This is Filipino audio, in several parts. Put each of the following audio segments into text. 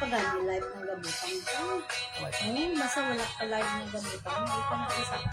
pagani live ng gabutan ko. Basta wala pa live ng gabutan. Hindi pa naisap.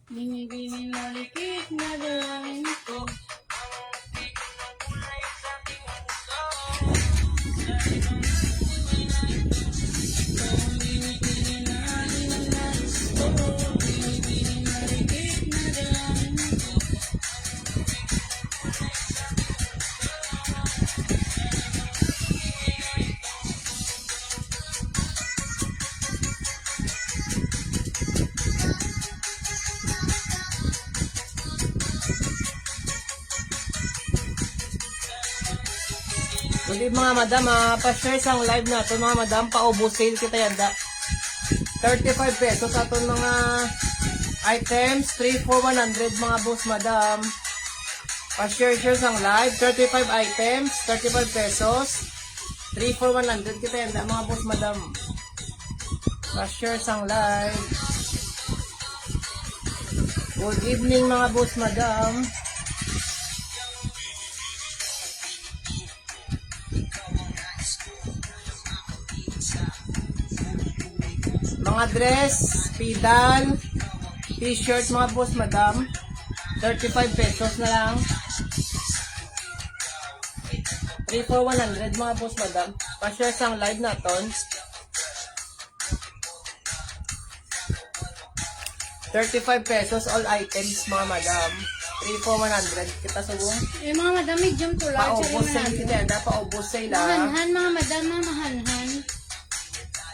Gini-gini malikit na dalangin ko. Hindi mga madam, pa-share sang live na ito mga madam, paubos sale kita yanda. 35 pesos aton mga items, 3 for 100 mga boss madam. Pa-share sang live, 35 items, 35 pesos, 3 for 100 kita yanda mga boss madam. Pa-share sang live. Good evening mga boss madam. Mga dress, pedal, t-shirt mga boss madam, 35 pesos na lang. 3 for 100 mga boss madam. Pa-share sang live na ton. 35 pesos all items mga madam. 3 for 100 kita subong. Mga madam, medium to large. Paubos sale kita, paubos sale Mahanhan mga madam, mahanhan.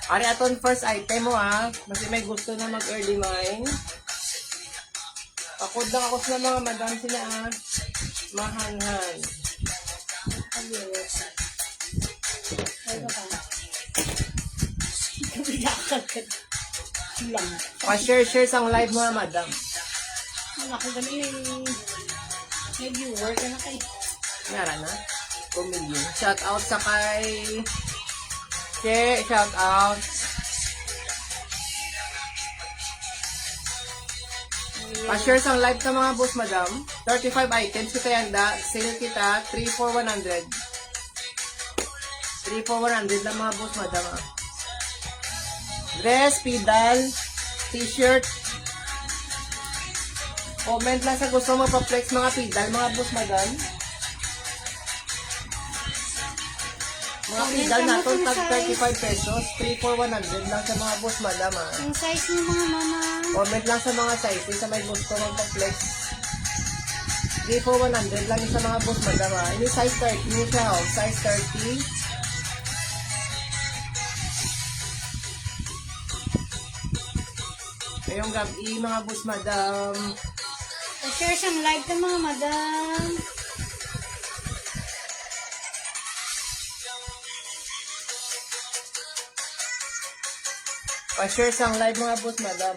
Ari aton first item mo kasi may gusto na mag-early mine. Pakod lang ako sa mga madam sila mahanhan. Pa-share sang live mga madam. Ako ganun may viewer ka na kayo. Yara na. 2 million. Shout out sa kay Che, shout out. Pa-share sang live ka mga boss madam. 35 items kita yanda. Sale kita 3 for 100. 3 for 100 lang mga boss madam Dress, pedal, t-shirt. Comment lang sa gusto mo pa-flex mga pedal mga boss madam. Mga pedal na ito, tag 35 pesos, 3 for 100 lang sa mga boss madam Ang size ng mga mama. Comment lang sa mga sizes sa may gusto magpa-flex. 3 for 100 lang sa mga boss madam Ini size 30 siya size 30. Ngayong gabi mga boss madam. Pa-share sang live ka mga madam. Pa-share sang live mga boss madam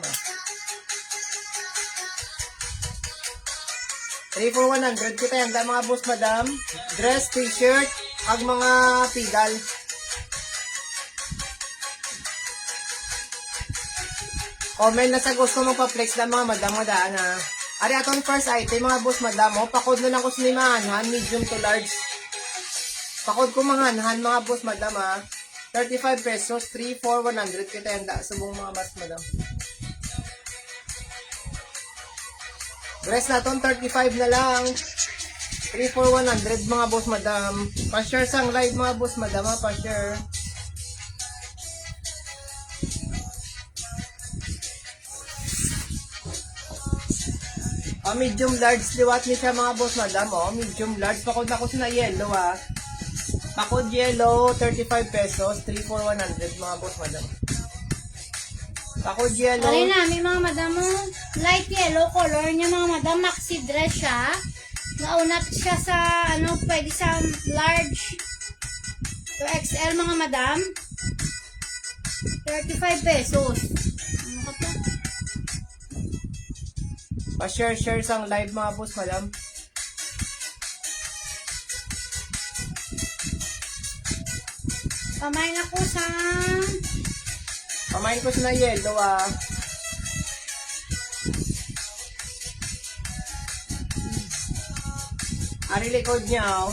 3 for 100 kita yan mga boss madam. Dress, t-shirt, ag mga pedal. Comment na sa gusto mong pa-flex na mga madam madaan Ari atong first item mga boss madam pakod na ako sinimahan, medium to large. Pakod ko mahanhan mga boss madam 35 pesos, 3 for 100 kita yanda subong mga mas madam. Dress naton 35 na lang. 3 for 100 mga boss madam. Pa-share sang live mga boss madam pa-share. Medium large liwat ni siya mga boss madam medium large pakod na ko sa yellow pakod yellow 35 pesos 3 for 100 mga boss madam Pakod yellow. Pare namin mga madam, light yellow color niya mga madam, maxi dress siya. Naunat siya sa, pwede sa large to XL mga madam. 35 pesos. Ano ka to? Pa-share sang live mga boss, madam. Pamain ako sa Pamain ko sa yellow ah. Ari likod niya oh.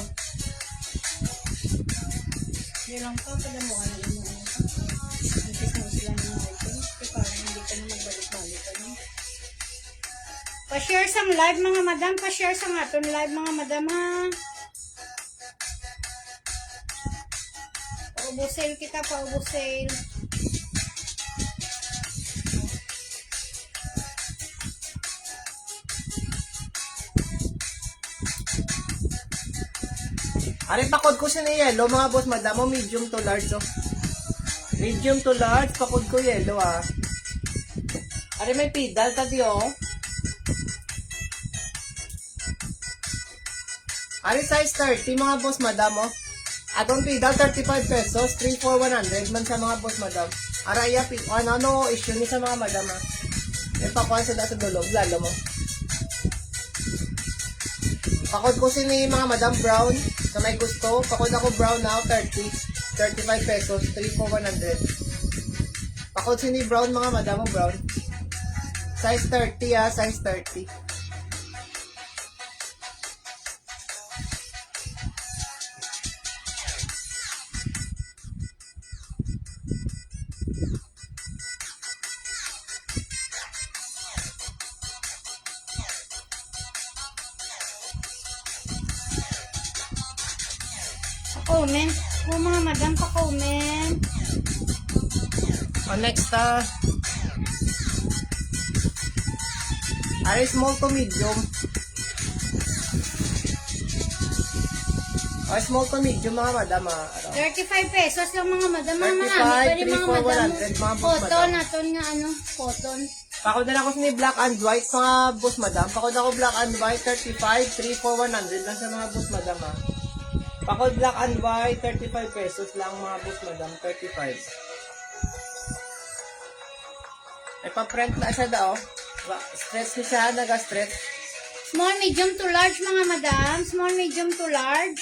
hindi lang pa, pala mo ano yun. Antes mo sila ng item. Kasi parang hindi ka na magbalik-balik. Pa-share sang live mga madam. Pa-share sang aton live mga madam ha. Paubos sale kita, paubos sale. Ari pakod ko siya na yellow mga boss, madam. Oh, medium to large oh. Medium to large, pakod ko yellow ah. Ari may pedal tabi oh. Ari size 30 mga boss, madam oh. Atong pedal 35 pesos, 3 for 100 man sa mga boss, madam. Araya ano issue ni sa mga madam ah. Ipakuha sa dulog, lalo mo. Pakod ko sini mga madam brown na may gusto. Pakod ako brown now 35 pesos, 3 for 100. Pakod sini brown mga madam mo brown. Size 30 ah, size 30. Comment. Kung mga madam pa-comment. Next ari small to medium. Small to medium mga madam ah. 35 pesos lang mga madam. Mga 35, pwede 3 mga for madam. 100, mga boss, Cotton, madam. aton nga cotton. Pakod na ako sa black and white mga boss, madam. Pakod ako black and white 35, 3 for 100 lang sa mga boss, madam ah. Pakod black and white 35 pesos lang mga boss, madam. 35. Ay pa-print na siya daw. Stretch niya siya, naga-stretch. Small, medium to large mga madam. Small, medium to large.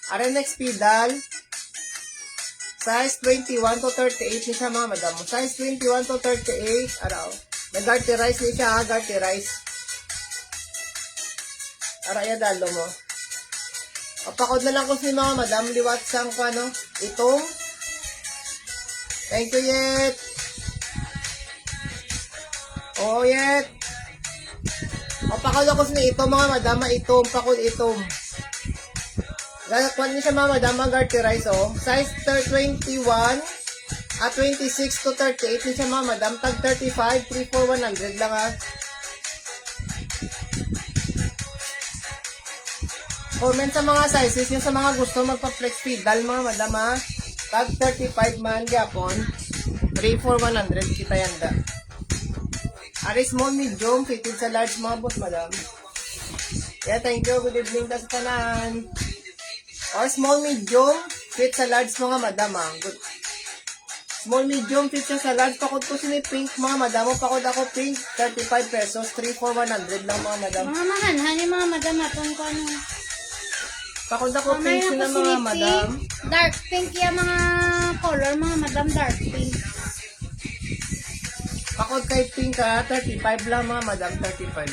Are next pedal. Size 21 to 38 ni siya mga madam. Size 21 to 38. Araw. Nag-garterize ni siya, garterize. Araya dalo mo. Papakod na lang ko si mga madam. Liwat sang ko ano. Itong. Thank you yet. Oh yet. Papakod ako sa ito mga madam. Itong. Pakod itong. Kwan niya siya mga madam. Garterize oh. Size 21 at 26 to 38 niya siya mga madam. Tag 35. 3 for 100 lang ah. Comment sa mga sizes yung sa mga gusto magpa-flex pedal mga madam ha. Tag 35 man gapon. 3 for 100 kita yanda. Ari small medium fitted sa large mga boss madam. Yeah, thank you. Good evening ta sa tanan. Or small medium fit sa large mga madam ha. Good. Small medium fit siya sa large. Pakod ko sini pink mga madam. Pakod ako pink 35 pesos. 3 for 100 lang mga madam. Mga mahanhan yung mga madam aton ko ano. Pakod ako pink Mamaya sila ako mga sini madam. pink. Dark pink yung mga color mga madam. Dark pink. Pakod kay pink ha, 35 lang mga madam, 35.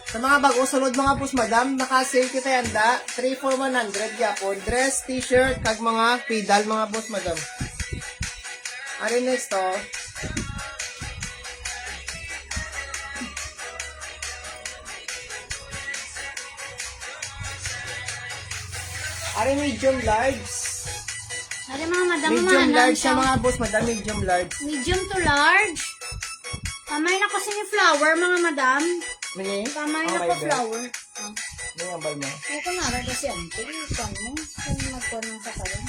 Sa mga bago sunod mga boss madam, naka-sale kita yanda, 3 for 100 yapon. Dress, t-shirt, kag mga pedal mga boss madam. Ari next to. Ari medium large. Ari mga madam Medium mahanhan large siya. siya mga boss madam, medium large. Medium to large. Pamay na kasi ni flower mga madam. Mini? Pamay Oh, na my ko bad. flower. Yung ambal mo. Ay, kung nara kasi ante, ikan mo. Kung magkuhan ng sakalan.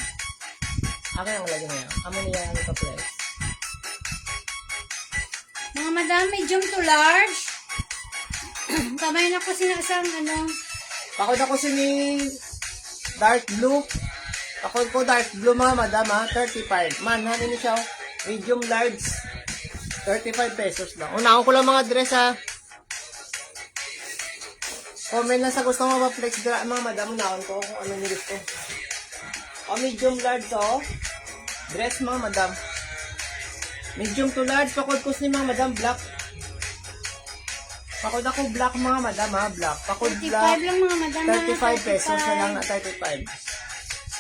Akin ang lagi na yan. Amo niya ang ika-flex. Mga madam, medium to large. Kamay na ko sinasang Pakod ako si ni dark blue. Pakod ko dark blue mga madam ha. 35. Man, hanin niyo siya. Oh. Medium large. 35 pesos lang. Unahan ko lang mga dress ha. Comment lang sa gusto mo ma-flex mga madam. Unahan ko kung ano nyo gusto. O medium large oh. Dress mga madam. Medium to large. Pakod ko si mga madam black. Pakod ako black mga madam ha. Black. Pakod 35 black. lang mga madam. 35 pesos na lang na 35.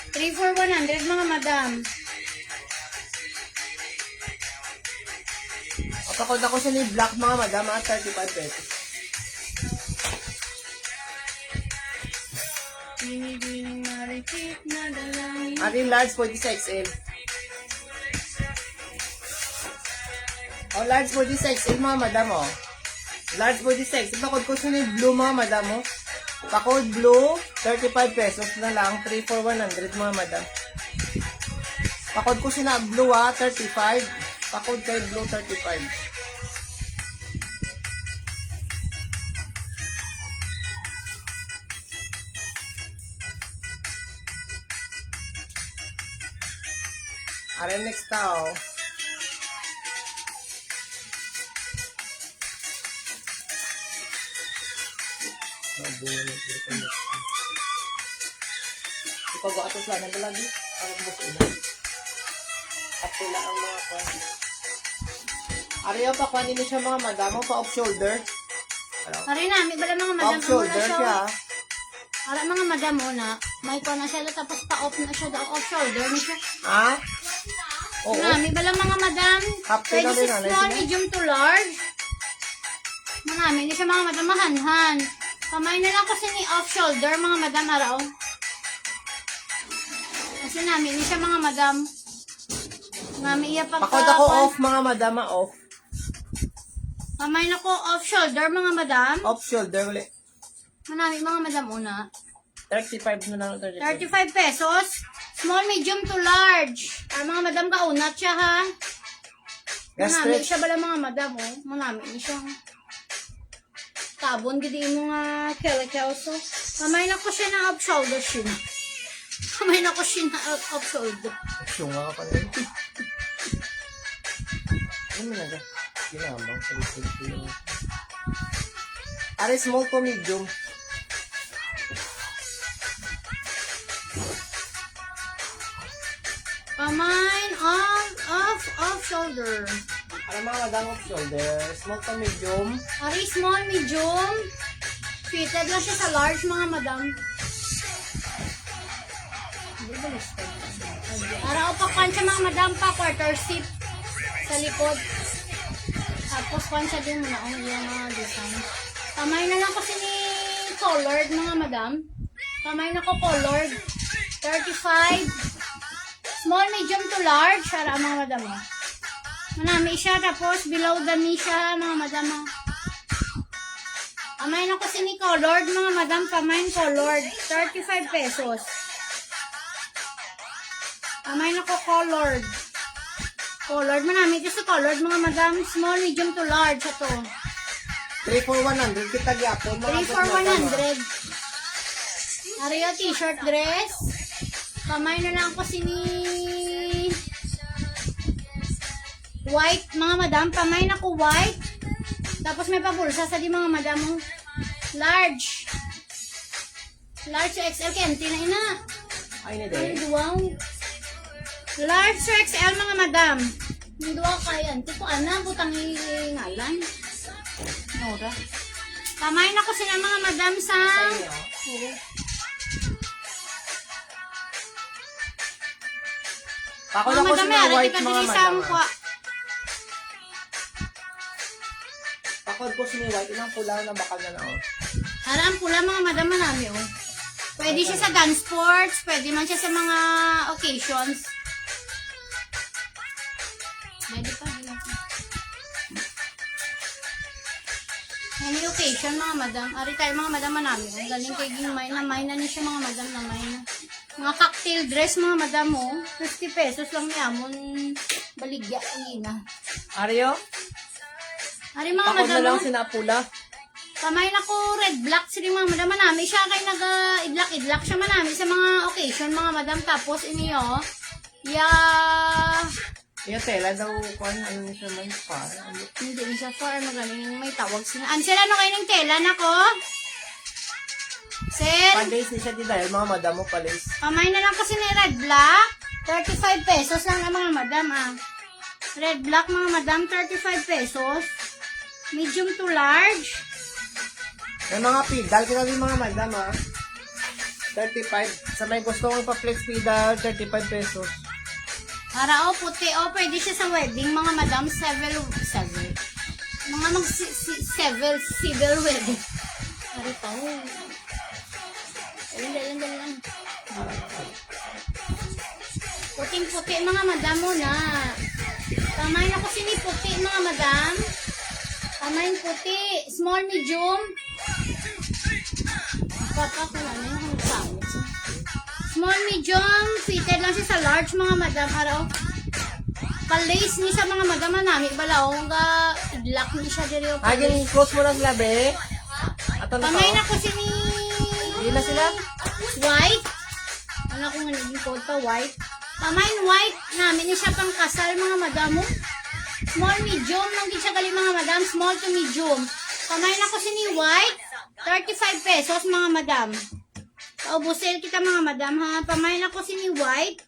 3 for 100 mga madam. Pakod ako sa ni black mga madam ha. 35 pesos. Dinidining marikit na dalangin. Ating large 46XL. O large 46XL mga madam o. Large 46. Pakod ko sa ni blue mga madam o. Pakod blue 35 pesos na lang. 3 for 100 mga madam. Pakod ko sina blue ha. 35. Pakod kay blue 35. Are next tao. Ikaw ba atos lang na lagi? Parang gusto na. At sila ang mga kwan. Ariyo pa kwan din siya mga madamo pa off shoulder. Pare namin, bala mga madam. Off shoulder siya. Para mga madam na, may ko na siya tapos pa-off na siya daw, off shoulder na siya. Ha? Oo. Marami ba lang mga madam? Half Pwede kilo si din, small, ano, medium to large. Marami, hindi siya mga madam mahanhan. Kamay na lang kasi ni off shoulder mga madam araw. Kasi namin, hindi siya mga madam. Mami, iya pagka... Pakod ako off mga madam off. Kamay na ko off shoulder mga madam. Off shoulder ulit. Marami mga madam una. 35 na lang. 35. 35 pesos. Small, medium to large. Mga madam kaunat siya ha. Yes, Manami stretch. siya bala mga madam oh. Manami siya. Tabon gidi mo nga kelekaw so. Kamay na ko siya na off shoulder siya. Kamay na ko siya na off shoulder. Syunga ka pa rin. Ano mo na ka? Ginambang sa likod. Are small to medium. Kamay off shoulder. Para mga madam off shoulder. Small to medium. Ari small, medium. Fitted lang siya sa large mga madam. Para upakan siya mga madam pa, quarter zip sa likod. Tapos pan siya din muna ang yung mga design. Kamay na lang kasi ni colored mga madam. Kamay na ko colored. 35. Small, medium to large. Para mga madam. Manami siya. Tapos below the knee siya mga madam. Kamay na kasi ni colored mga madam. Kamay colored. 35 pesos. Kamay na ko colored. Colored. Manami ito sa colored mga madam. Small, medium to large. Ito. 3 for 100. Kita gyapon. 3 for 100. Ariyo t-shirt dress. Kamay na lang kasi ni white mga madam. Kamay na ko white. Tapos may pabulsa sa di mga madam. Large. Large to XL. Kenti na ina. Ay, na Ay, din. duwaw. Large to XL mga madam. Yung duwaw kaya. Tipo ana. Butang ngalan. Nora. Kamay na ko sila mga madam sa... Oo. Pakod Mga ako madam, sa ari white ka mga diri sa madam. mukha. Pakod ko sa white. Ilang pula na bakal na na. Harang pula mga madam manami oh. Pwede siya sa gun sports, pwede man siya sa mga occasions. Pwede pa. Any occasion mga madam. Ari tayo mga madam manami. Ang galing kay Gingmay na may na niya siya mga madam na may na. Mga cocktail dress mga madam mo. 50 pesos lang niya. Amon baligya. Ina. Aryo? Ari mga Takot na madam lang mo. sinapula. Kamay na ko red black sila mga madam manami. Siya kay nag-idlak siya manami sa mga occasion mga madam. Tapos iniyo. Yung tela daw, ano siya man pa. Hindi siya for magaling may tawag sila. Ansel, ano kayo ng tela na ko? Sir? Palace ni siya di dahil mga madam mo palace. Kamay na lang kasi ni red black. 35 pesos lang ang mga madam ah. Red black mga madam, 35 pesos. Medium to large. May mga pedal, kita din mga madam ha. 35. Sa may gusto kong pa-flex pedal, 35 pesos. Para puti pwede siya sa wedding mga madam, sevel. Mga civil wedding. Ari pa Dalang. Puting-puti mga madam mo na. Kamay na kasi ni puti mga madam. Kamay puti. Small, medium. Small, medium. Fitted lang siya sa large mga madam. Araw. Palace ni sa mga madam na namin. Balaw. Idlak ni siya diri. Agin, close mo na sila, be. Ato na Kamay to. na kasi ni... Hindi na sila. White. Ano kung naging photo, white. Kamay white. Namin ni siya pang kasal mga madam mo. Small, medium. Nang di siya galing mga madam. Small to medium. Kamay na kasi ni white. 35 pesos mga madam. Paubusin kita mga madam ha. Pamay na kasi ni white.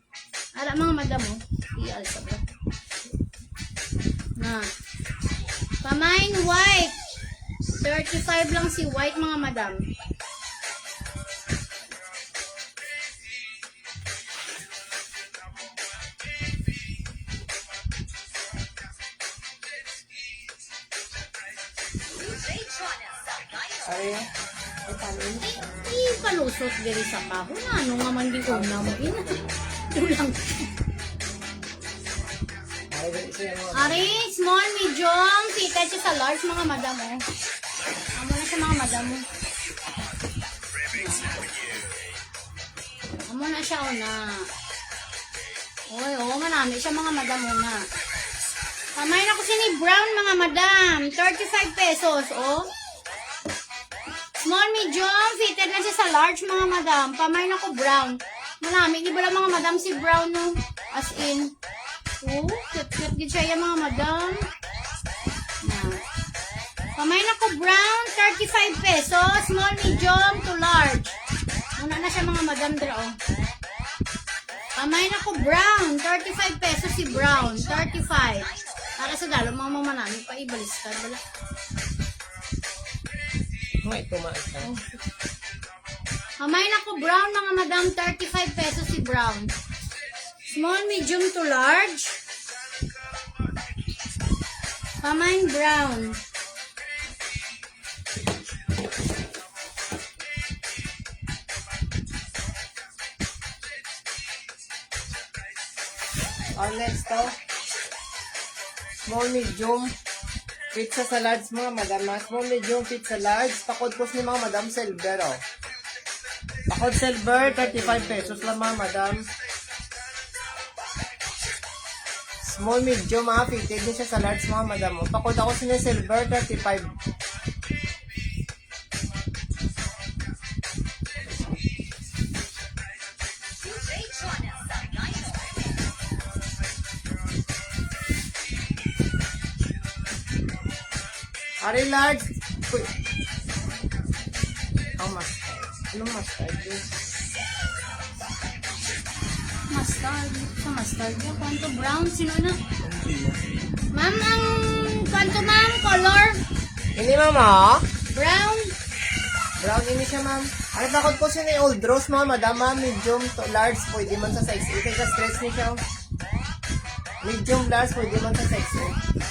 Ara mga madam mo. Iyal sa ba. Na. Pamay white. 35 lang si white mga madam. Ay, Palusot diri sa kahon. Ano nga man di ko na mo. Dulang. Ari, small, medium. Fitted siya sa large mga madam mo. Amo na siya mga madam mo. Amo na siya na. Oy, manami siya mga madam mo na. Kamay na ko si ni brown mga madam. 35 pesos, Small, medium, fitted na siya sa large mga madam. Pamay na ko brown. Manami, di ba lang mga madam si brown no? As in. Cute din siya yung mga madam. Pamay na ko brown, 35 pesos. Small, medium to large. Muna na siya mga madam dra Pamay na ko brown, 35 pesos si brown. 35. Para sa dalo mga manami pa ibaliskad. Wala. may tumaas na. Kamay na ko brown mga madam, 35 pesos si brown. Small, medium to large. Kamay brown. Next to. Small, medium. Pizza sa large mga madam. Small, medium, pizza large. Pakod po ni mga madam silver Pakod silver, 35 pesos lang mga madam. Small, medium fitted din siya sa large mga madam. Pakod ako sa silver, 35. Ari large. Mustard. Anong mustard? Mustard. Sa mustard niya. Kwanto brown? Sino na? Ma'am, ang kwanto ma'am? Color? Hindi mama. Brown? Brown ini siya ma'am. Ano takot po siya na old rose mga madam medium to large. Pwede man sa size 8. Kaya stretch niya siya. Medium large. Pwede man sa size 8.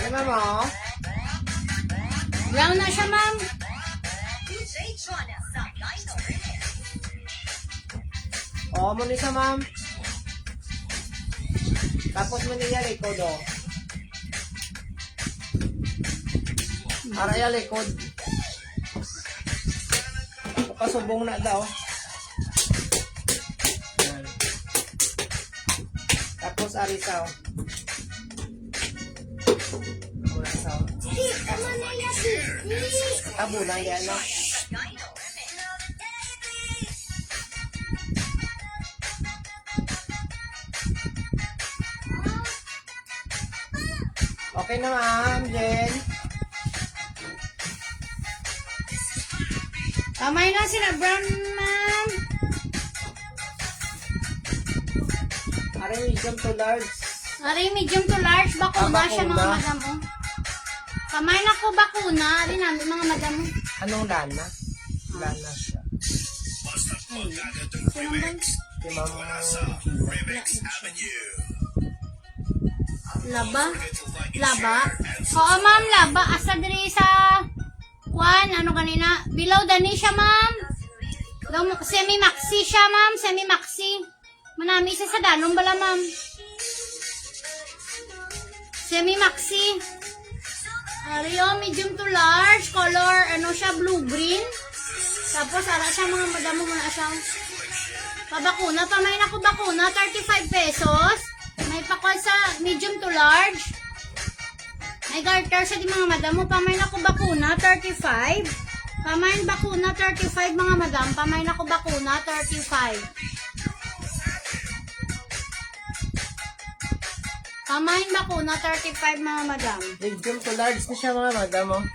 Ano ma'am Brown na siya ma'am. O, mo ni sa ma'am. Tapos mo niya likod, o. Para ya likod. Pasubong na daw. Yan. Tapos arisa, o. Mula sa, o. Tabo lang yan, no? Okay na, ma'am, Jen. Kamay na sila brown, ma'am. Are medium to large. Ari, medium to large. Bakuna siya, mga bakuna. madam. Oh. Kamay na ko bakuna. Ari namin, mga madam. Anong lana? Lana siya. Sino ba? Si ma'am. Laba? Laba? Oo, ma'am, laba. Asa diri sa Juan, ano kanina? Below dani siya, ma'am. Semi-maxi siya, ma'am. Semi-maxi. Manami isa sa danong bala, ma'am. Semi-maxi. Ario, medium to large. Color, ano siya, blue-green. Tapos, ara siya, mga madamo mo na siya. Pabakuna, pamay na ko bakuna, 35 pesos. May pakol sa medium to large. May garter siya di mga madam mo. Pamay na ko bakuna, 35. Pamay bakuna, 35 mga madam. Pamay na ko bakuna, 35. Pamay bakuna, 35 mga madam. Medium to large na siya, mga madam, oh.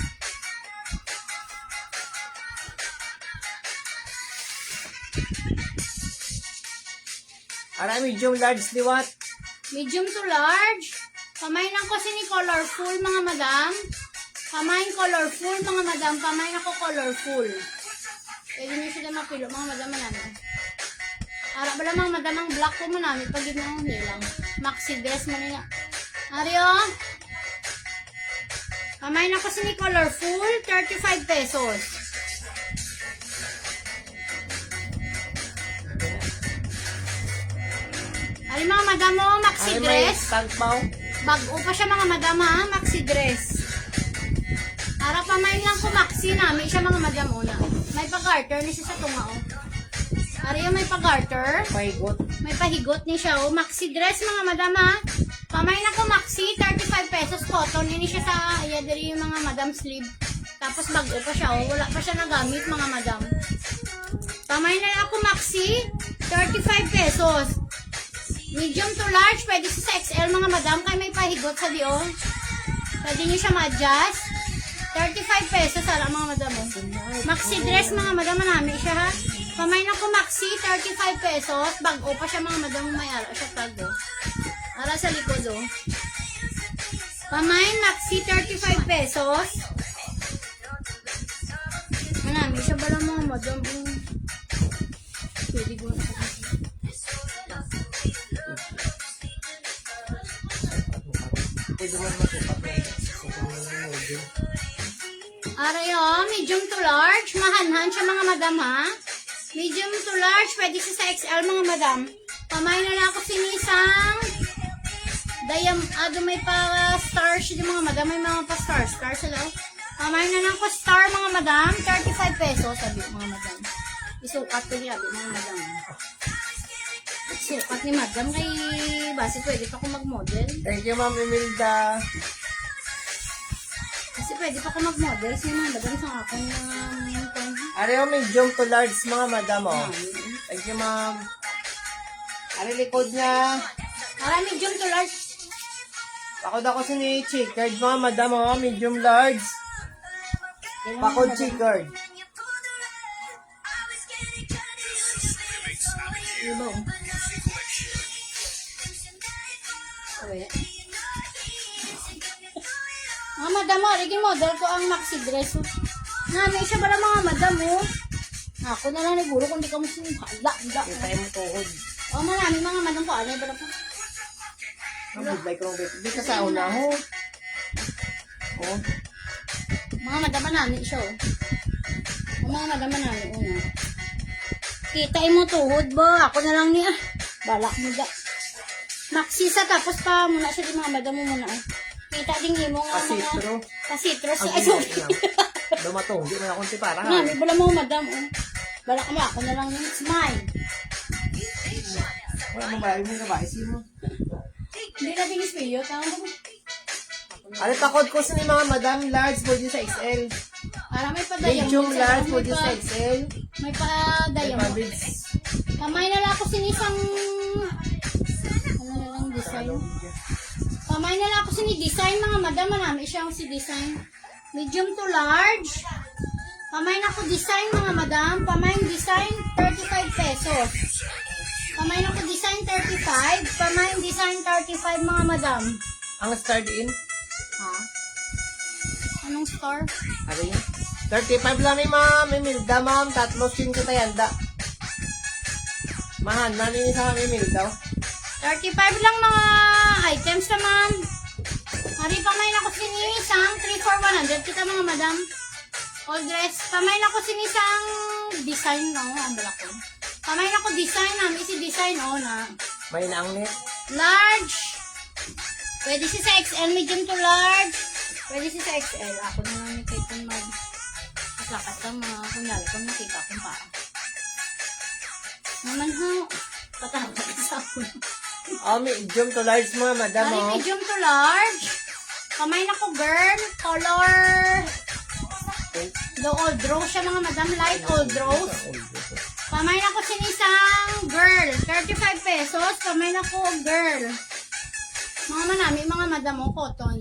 Ara medium large liwat. Medium to large. Pamay lang ko ni colorful mga madam. Pamay colorful mga madam. Pamay na ko colorful. Pwede nyo sila mapilo mga madam namin. Ara bala mga madam ang black ko mo namin pag yun ang nilang. Maxi dress mo niya. Ario. Pamay na ko ni colorful. 35 pesos. Ari mga madam mo, maxi Ay, may dress. tagpaw. Bago pa siya mga madam ha, maxi dress. Para pamain lang ko maxi namin siya mga madam una. May pag-garter ni siya sa tunga oh. Ariya may pag-garter. Pahigot. May pahigot ni siya oh. Maxi dress mga madam ha. Pamain lang ko maxi, 35 pesos cotton. Ini siya sa ayadiri yung mga madam sleeve. Tapos bago pa siya oh. Wala pa siya nagamit mga madam. Pamain na lang ako maxi, 35 pesos. Medium to large, pwede siya sa XL mga madam, kaya may pahigot sa diyon. Pwede nyo siya ma-adjust. 35 pesos ala mga madam. Maxi dress mga madam, manami siya ha. Pamay na ko maxi, 35 pesos. Bago pa siya mga madam, may ala siya tago. Ara sa likod oh. Pamay maxi, 35 pesos. Manami siya bala mga madam. Pwede ko na. Pwede mo matupat na. Aray oh, medium to large. Mahanhan siya mga madam ha. Medium to large. Pwede siya sa XL mga madam. Pamay na lang ako sinisang. May pa-stars yung mga madam. May mga pa-stars. Stars sila oh. Pamay na lang ko star mga madam. 35 pesos. Sabi mga madam. Isukat ko niya. Mga madam. Sukat ni madam. Kay base pwede pa ako mag-model. Thank you, Ma'am Imelda. Kasi pwede pa ako mag-model. Kasi mga madam sa akin Are medium to large, mga madam, oh. Thank you, Ma'am. Are likod niya. medium to large. Pakod ako sa ni checkered, mga madam, oh. Medium large. Pakod checkered. Iba oh. Okay. Mga madam mo, rigin model ko ang maxi dress. Nami siya pala mga madam mo. Ako na lang naguro kung di ka mo sinhala. Kita mo tuhod. O marami mga madam ko. Ano yung pala po? Ang budlay ko. Di ka sa una, ho. Oh. Mga madam nami siya oh. Mga madam manalo. Una. Kitain mo tuhod ba? Ako na lang niya. Balak mo da. Maksisa tapos pa muna siya di mga madam mo muna. Kita din mo nga Pasitro. Pasitro. Ang Ay, sorry. Dumatong, di mo na akong tipara. Mami, bala mo madam. Oh. Balak mo ako na lang niya. Smile. Wala mong bayaw mo ka ba? Isin mo. Hindi na binis-video. Tama mo. Alit pakod ko sa ni mga madam, large po dyan sa XL. Para may padayang. Medium large po dyan sa XL. May padayang. Pabids. Kamay na lang ako sinisang ano na lang design. Kamay na lang ako sini-design mga madam. Marami siyang si design. Medium to large. Kamay na ako design mga madam. Kamay design 35 pesos. Kamay na ako design 35. Kamay design 35 mga madam. Ang star din. Ha? Anong store? Ano yun? 35 lang ni ma'am. Mimilda ma'am. Tatlo sin kita yanda. Mahan, nanin sa mimil daw. 35 lang mga items na ma'am. Hari pamay na ko sinisang 3 for 100 kita mga madam. All dress. Pamay na ko sinisang design no. Ang balak ko. Pamay na ko design na. Isi design o na. May naangnit. Large. Pwede siya sa XL. Medium to large. Pwede siya sa XL. Ako na lang ni Kaitan mag. Kasakas ka mga kunyari kung nakita kong parang. Naman ha. Patawag sa ako. Oh, medium to large mga madam, Hari oh. medium to large. Kamay na ko girl. Color. The old rose siya mga madam. Light old rose. Kamay na ko sinisang girl. 35 pesos. Kamay na ko girl. Mga manami, mga madam mo, cotton.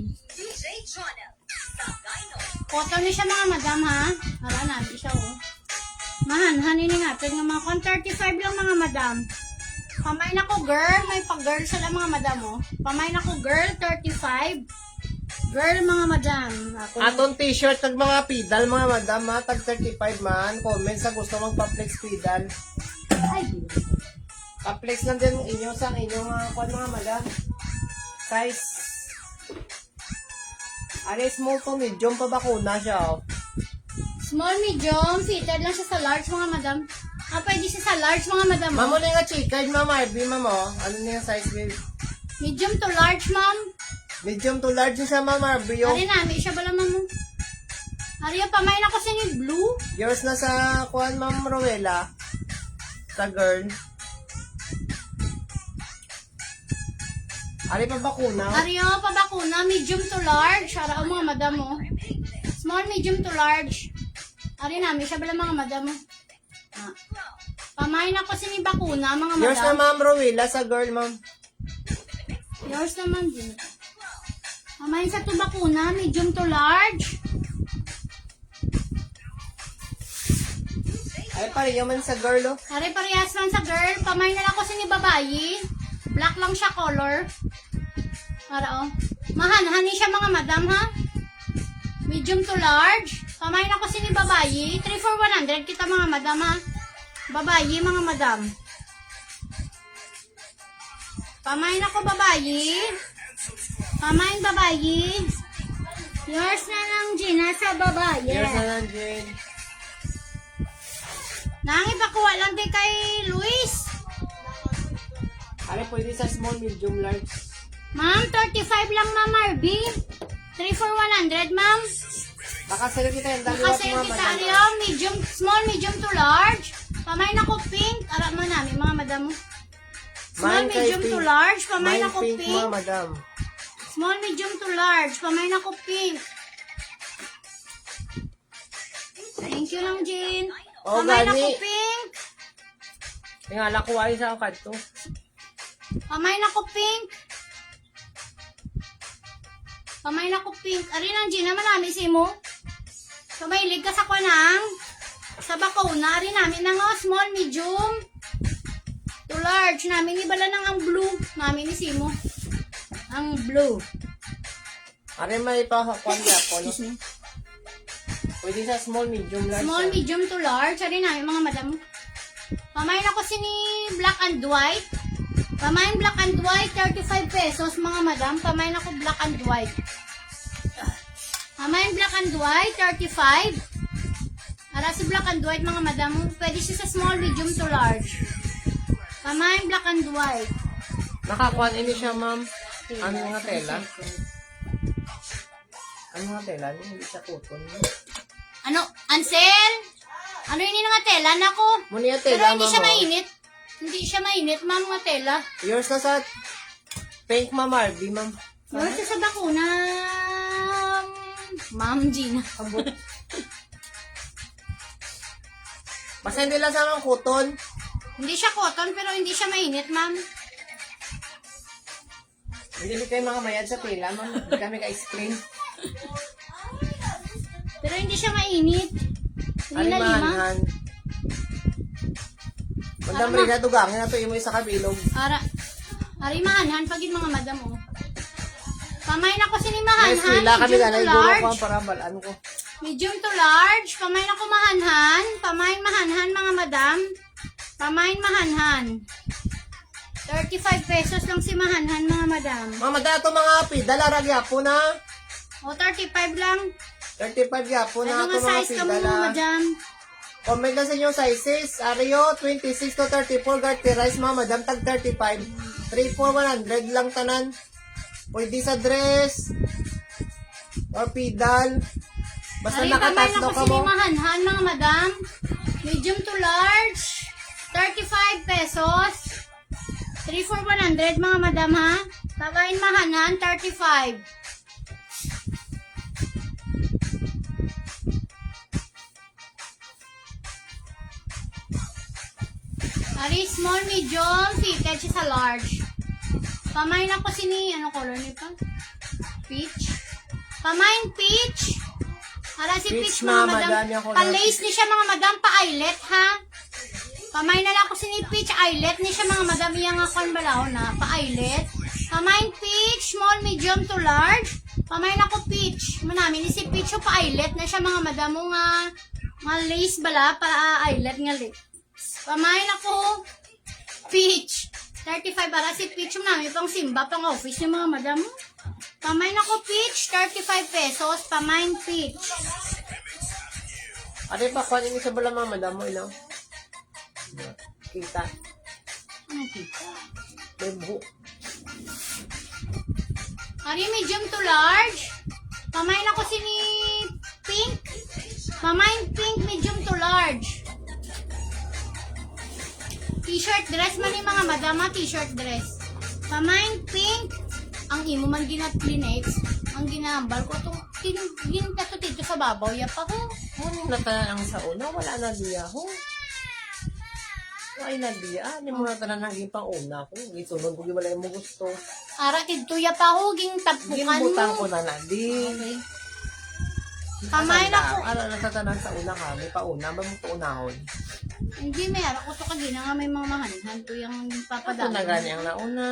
Cotton ni siya mga madam ha. Hala namin siya oh. Mahanhanin natin ng mga 35 lang mga madam. Pamay na ko girl, may pag-girl sa lang mga madam oh. Pamay na ko girl, 35. Girl mga madam. Ako, Atong t-shirt tag mga pedal mga madam, ha? Tag 35 man. Comment sa gusto magpa-flex pedal. ay, Pa-flex lang din inyo sa inyong mga madam. Size. Ari small to medium pa bakuna siya, oh. small, medium, fitted lang siya sa large mga madam. Pwede siya sa large mga madam. Ma'am, ano yung chika, ma'am Arby, ma'am, oh? Ano na yung size, babe? Medium to large, ma'am. Medium to large yung siya, ma'am Arby, oh. Ari namin siya bala ma'am. Ari pamay na kasi ni blue. Yours na sa kuhan, ma'am Rowella. Sa girl. Ari pa bakuna? Ari pabakuna, medium to large. Ara o mga madam mo. Small, medium to large. Ari namin siya bala mga madam mo. Pamay na kasi ni bakuna mga madam. Yours na, ma'am Rowella, sa girl, ma'am. Yours naman din. Pamay sa to bakuna, medium to large. Ay, pareho man sa girl, oh. Ari parehas man sa girl. Pamay na lang kasi ni babayi. Black lang siya color. Para mahanhani siya mga madam ha. Medium to large. Pamay na kasi ni babayi. 3 for 100 kita mga madam ha. Babayi mga madam. Pamay na ko babayi. Pamay babayi. Yours na lang Gina sa babayi. Yours na lang, Jane. Nangipakuha lang din kay Luis. Ari, pwede sa small, medium, large. Ma'am, 35 lang ma'am Arby. 3 for 100 ma'am. Nakasalo kita yung dalawa Kasi mga kita madam. ariyo, medium, small, medium to large. Pamay na ko pink. Ara mo namin mga madam mo. Small, Mine kay medium to pink. large. Pamay na Mine ko pink, pink. mga madam. Small, medium to large. Pamay na ko pink. Thank you lang, Jean. Oh, Pamay na ko gani. pink. Tingala ko ay sa kadto. Pamay na ko pink. Pamay na ko pink. Ari lang, Jean. Naman namin si mo. So, mahilig ka sa kwanang. Sa bakuna. Ari namin ng small, medium. To large. Namin ibala ng ang blue. Namin ni Simo. Ang blue. Ari, may pakakuan niya po. No? Pwede sa small, medium, large. Small, yan. medium to large. Ari namin mga madam. Pamay na ko si ni black and white. Pamay black and white. 35 pesos mga madam. Pamay na ko black and white. Pamay black and white. 35. Para si black and white mga madam, pwede siya sa small, medium to large. Pamain black and white. Nakakuan ini siya, ma'am. Ano nga tela? Ano nga tela? Hindi siya cotton. Ano? Ansel? Ano yun yung nga tela? Nako. Muna yung Pero tela, hindi ma'am. siya oh. mainit. Hindi siya mainit, ma'am, nga tela. Yours na sa pink, ma'am Arby, ma'am. Yours sa bakuna. Ma'am Gina. Abot. Basta hindi lang sa mga cotton. Hindi siya cotton, pero hindi siya mainit, ma'am. Hindi kayo mga mayad sa tela, ma'am. Hindi kami ka-explain. Pero hindi siya mainit. Hindi na lima. Alimanhan. Mandam rin na dugangin na to imo isa kabilog. Arimahanhan, pagin mga madam, oh. Pamain ako May sinimahanhan, eskwela kami medium na to iguro ko large. ang parabalaan ko. Medium to large. Pamain ako mahanhan. Pamain mahanhan, mga madam. Pamain mahanhan. 35 pesos lang si mahanhan, mga madam. Mga madato mga pidala ragyapo na. O, 35 lang. 35 yapo na Ano ito nga mga size ka mo, mga pidala. madam? Comment na sa inyong sizes. Ario, 26 to 34. Garty rice, mga madam. Tag 35. 3 for 100 lang tanan. Pwede sa dress. Or pidal. Basta Ari, pamain nakatatlo ako ka mo. sinimahanhan, mga madam. Medium to large. 35 pesos. 3 for 100, mga madam, ha? Pamain mahanhan, 35. Ari, small, medium, fitted siya sa large. Pamain ako ano color niya pa? Peach. Pamain peach. Para si Peach, peach, mga ma'am, madam. madami ako Pa-lace ni siya, mga madam, pa-eyelet, ha? Pamain na lang ako peach, eyelet ni siya, mga madam. Iyang nga kwan balaw na, pa-eyelet. Pamain peach, small, medium to large. Pamain ako peach. Manami ni si peach, o pa-eyelet na siya, mga madam. O nga lace bala, pa-eyelet nga lips. Pamain ako peach. 35 para si peach mo namin pang simba, pang office yung mga madam. Pamain ako peach, 35 pesos. Pamain peach. Ate pa, kuhan ini sa bala mga madam mo, ino? Kita. Ano kita? May buho. Ari, medium to large. Pamain ako pink. Pamain pink, medium to large. T-shirt dress man yung mga madama, t-shirt dress. Pamain pink. Ang imo man ginat-linex. Ang ginambal ko itong gintato dito sa babaw. Yapa ko. Ano natanan ang sa una? Wala na diya ho. Ay na diya. Hindi mo natanan ang pang una ko. Isunod ko wala mo gusto. Ara, kidto yapa ko. Ging tapukan Ginbutang ko mo. na na. Di. Okay. Pamain ako. Ano natatanan sa una ka? May pauna. Ba mo ito unahon? Hindi, may ara ko to kagina nga may mga mahanhan to yung Ito papadami. na ganyang nauna.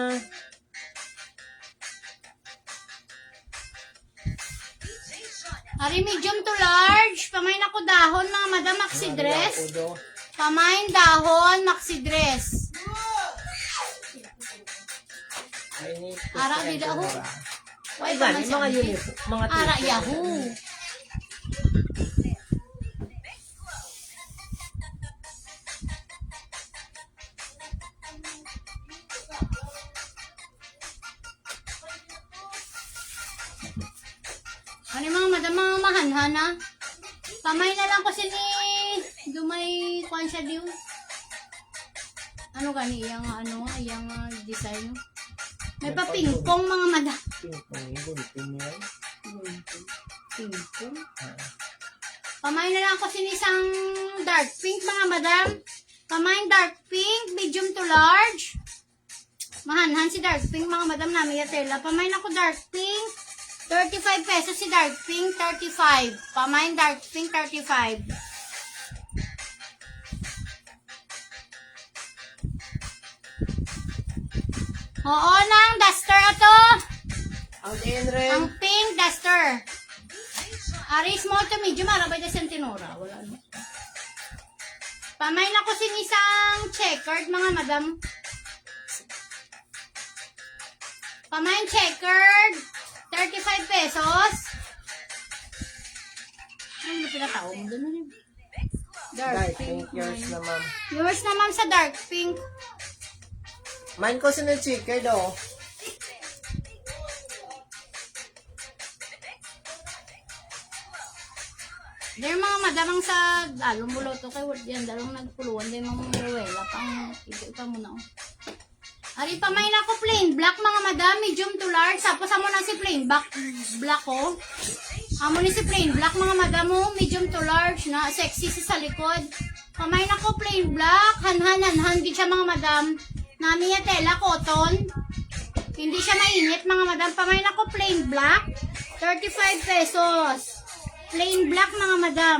Ari, medium to large. Pamain ako dahon, mga madam, maxi dress. Udo. Pamain dahon, maxi dress. Ay, ni. Ara, di daw. Ay, gani. Mga uniform. Mga Ara, t-shirt. yahoo. Ano yung mga madam, mga mahanhan, ha? Pamay na lang ko dumay kwan siya diyo. Ano gani, iyang design, no? May pa pingpong, mga madam. Ping-pong. Gulpin niya. Pingpong? Pamay na lang ko isang dark pink, mga madam. Pamay dark pink, medium to large. Mahanhan si dark pink, mga madam, namin yatela. Pamay na ko dark pink. 35 pesos si dark pink, 35. Pamain dark pink, 35. Oo, nang duster ato. Ang Enren. Ang pink duster. Ari, small to medium, arabay na sentinora. Wala no. Pamain ako sinisang checkered, mga madam. Pamain checkered. 35 pesos. Ano pinatawag mo doon? Dark Dark pink. pink. Yours na, ma'am. Yours na ma'am sa dark pink. Mine ko si chicken, oh. There mga madamang sa dalong buloto kay wala yan. Dalong nagpuluan. There mga ruwela pang ipa muna. Oh. Ari pa may nako plain black mga madam. Medium to large. Tapos amo na si plain black ko. Amo ni si plain black mga madam mo. Medium to large na. Sexy sa likod. Pamay nako plain black. Hanhan. Di siya mga madam. Nami ya tela cotton. Hindi siya mainit mga madam. Pamay nako plain black. 35 pesos. Plain black mga madam.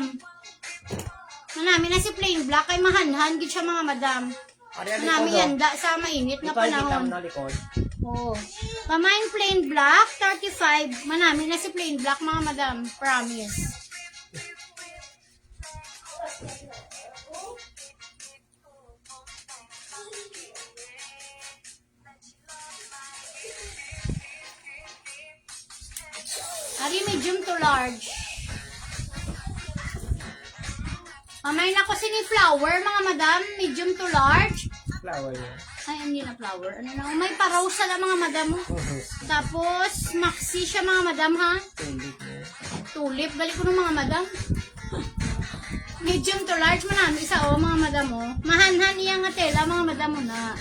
Manami na si plain black kay mahanhan gid siya mga madam. Manami yanda sa mainit na panahon. na likod. Oo. Pamain plain black 35. Manami na si plain black mga madam. Promise. Ari medium to large. Mamay na ko sini flower, mga madam. Medium to large. Flower yan. Ay, hindi na flower. Ano na? May parosa na mga madam. Tapos, maxi siya mga madam, ha? Tulip niya. Tulip. Balik ko ng mga madam. Medium to large. Manami isa, oh, mga madam, oh. Mahanhan iyang nga tela, mga madam, mo na.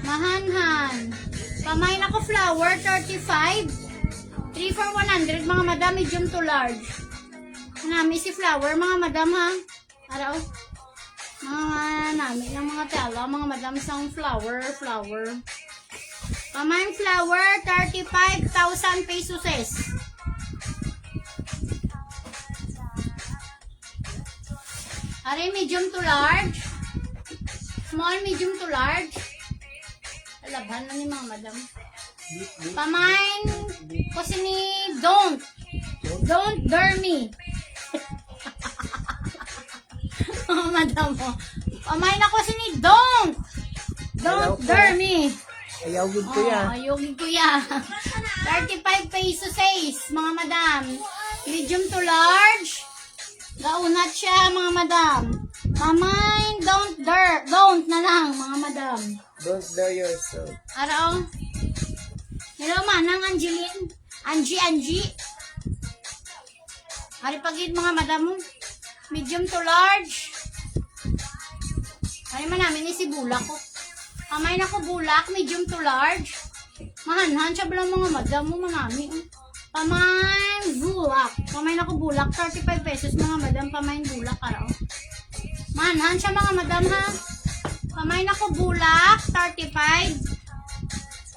Mahanhan. Pamay na ko flower, 35. 3 for 100, mga madam. Medium to large. Manami si flower, mga madam, ha? Araw. Mga namin ng mga tela, mga madam sang flower. Pamayang flower, 35,000 pesos. Are medium to large. Small, medium to large. Labhan na ni mga madam. Pamain kasi ni Don't Dare Me. Oh, madam mo. Pamain ako si ni Don't Dare Me. Ayaw good ko yan. Ayogin ko yan. 35 pesos, mga madam. Medium to large. Gaunat siya, mga madam. Pamain, don't na lang, mga madam. Don't dare yourself. Araw. Hello, manang Angeline. Angie. Hari pagid mga madam mo. Medium to large. Hari man namin si bulak ko. Kamay na ko bulak, medium to large. Mahanhan siya bala mga madam mo, manami. Pamain bulak. Kamay na ko bulak, 35 pesos mga madam. Pamain bulak, araw. Mahanhan siya mga madam, ha. Kamay na ko bulak, 35.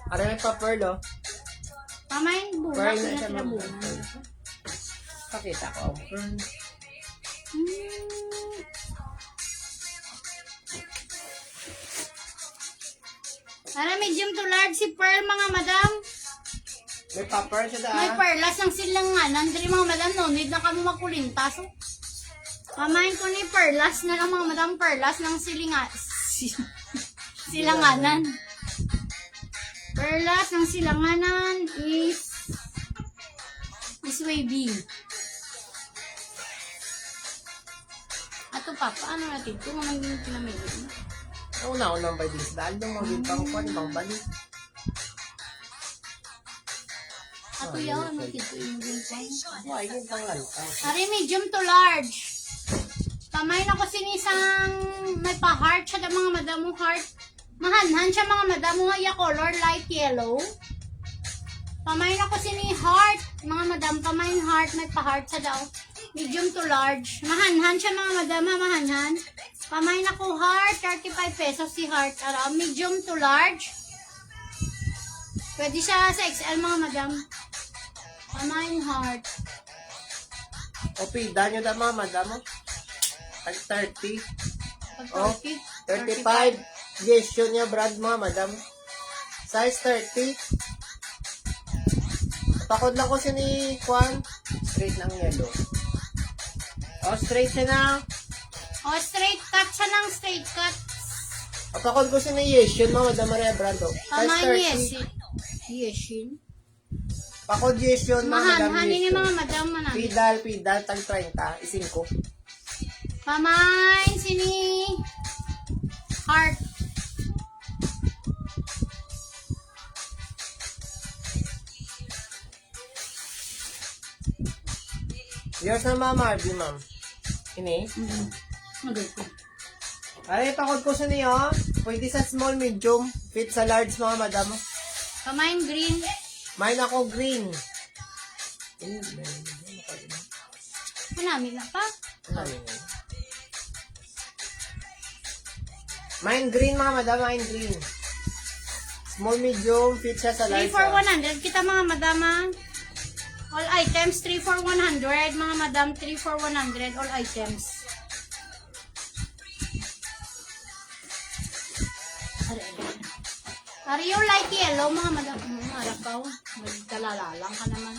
Ano may pa-pearl, oh? Pamain bulak, Pearl na siya, ma'am. pinatrabunan. Pakita ko ang pearl. Para medium to large si Pearl, mga madam. May pa-pearl siya May daan. perlas ng silanganan. Dali mga madam, no need na kami magkulintas. Oh. Pamain ko ni perlas na lang mga madam. Perlas ng silanganan. Perlas ng silanganan is wavy. Ato pa, paano natin ito? Mga naging pinamili mo. Una-unang by this dahil nung maging pang ibang balik. Ato yaw, ano dito yung naging Why, yung pangalta. Ari, medium to large. Pamay na ko sinisang may pa-heart siya na mga madam mo heart. Mahanhan siya mga madam mo ya color light yellow. Pamay na ko sini heart. Mga madam, pamay heart, may pa-heart siya daw. Medium to large. Mahanhan siya mga madam, ha, mahanhan. Pamay na ko heart, 35 pesos si heart. Ara, medium to large. Pwede siya sa XL mga madam. Pamay heart. O, pida nyo da mga madam, oh. Tag 30. Pag Oh, 35. Yes, yun niya, brand mga madam. Size 30. Takot lang ko siya ni Kwan. Straight ng yellow. Oh, straight siya na. O, straight cut siya ng straight cut. Takot ko siya ni Yes, yun mga madam Maria brand, oh. Pamay Size 30. yes yun. Pakod yes yun mga madam. Mahanhan Yes ini yun. mga madam manami. Pidal, tag 30. Isin ko. Pamain sini heart. Yours na Ma'am Marby, ma'am. Ini. Maganda. Aray, pakod ko sa niyo. Pwede sa small, medium, fit sa large mga madam. Pamain green. Mine ako green. Manami na pa. Mine green mga madam, mine green. Small, medium, fit siya sa 3 large. for 100. Kita mga madama. All items, 3 for 100. Mga madam, 3 for 100. All items. Are you light yellow, mga madam? Arapaw. Magkalalalang ka naman.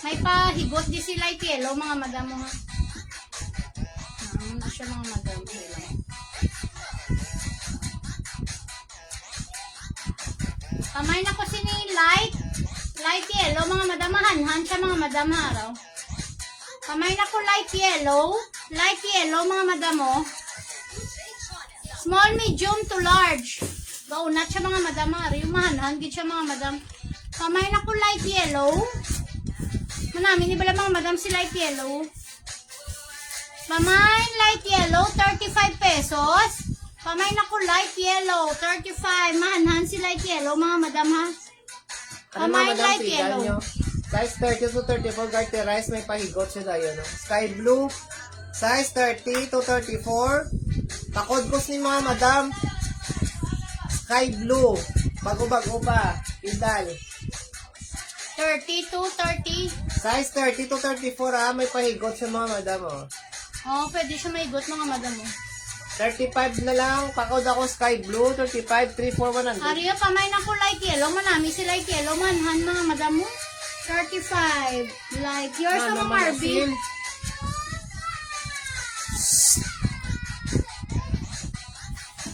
May pahigot di si light yellow, mga madam mo nga. Na siya mga madam. Kamay na ko si ni light yellow, mga madam. Hanhan siya, mga madam, haraw. Kamay na ko light yellow, mga madam mo. Small, medium to large. Baunat siya, mga madam, haraw. Mahanhan, gid siya, mga madam. Kamay na ko light yellow. Manami ni bala, mga madam, si light yellow. Kamay, light yellow, 35 pesos. Kamay na ko light yellow, 35. Mahanhan si light yellow, mga madam, ha. Ano Kamay, mga madam, light pigan yellow. nyo? Size 30 to 34, garterize, may pahigot siya tayo, no? Sky blue, size 30 to 34. Pakodkos ni mga madam. Sky blue, bago-bago pa, pidal. 30 to 30. Size 30 to 34 may pahigot siya mga madam, oh. Oh, pwede siya maigot, mga madam, oh. 35 na lang, pakod ako sky blue, 35, 3, 4, 100. Ariyo, kamay na ko light yellow. Manami si light yellow. Manhan, mga madam mo. 35. Light. Yours Ano sa mga naman, Marvin. Asim?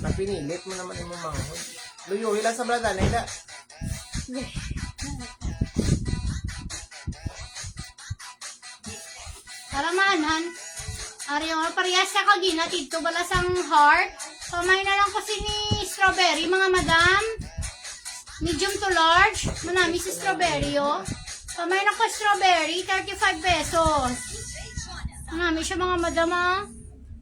Napinilit mo naman yung manghod. Luyuhi lang sa brada, Naida. Para manhan. Ariyo, parehas sa kagina. Tito balasang heart. Kamay na lang kasi ni strawberry, mga madam. Medium to large. Manami si strawberry, oh. Kamay na ko strawberry, 35 pesos. Manami siya, mga madam, ah.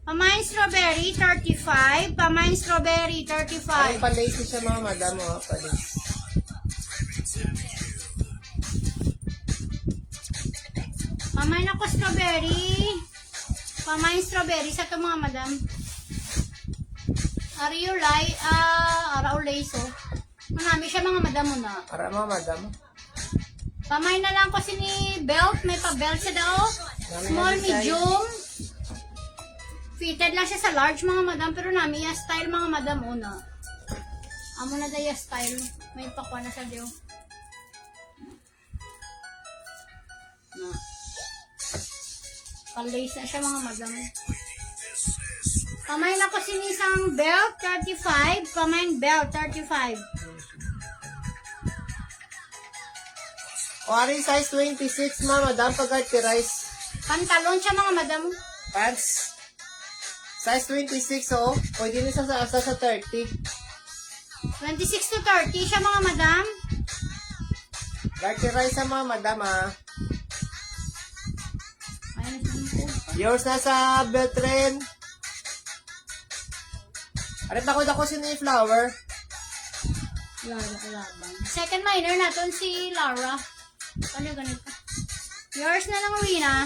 Pamain strawberry, 35. Pamain strawberry, Ay, 35. palacy siya mga madam, oh. Palacy. Pamain ako strawberry. Pamain strawberry sa ito, mga madam. Ariulay, araulay, so. Manami siya, mga madam mo na. Para mga madam. Pamain na lang kasi ni belt. May pa-belt siya daw. Small, medium. Fitted lang siya sa large, mga madam. Pero nami yung style, mga madam, una. Amo na daw yung style. May pakwa na siya daw. Na. Palace na siya, mga madam. Pamain na kasi ni isang belt, 35. Pamain belt, 35. O, ari size 26 mga madam, pag-garterize. Pantalon siya, mga madam. Pants. Size 26, oh. Pwede rin sa 30. 26 to 30 siya, mga madam. Garterize sa mga madam, ah. Ayun, po. Yours na sa Beltren. Arit ako si ni Flower. Labang. Second minor natin si Laura. Ano ganito? Yours na lang, Rina.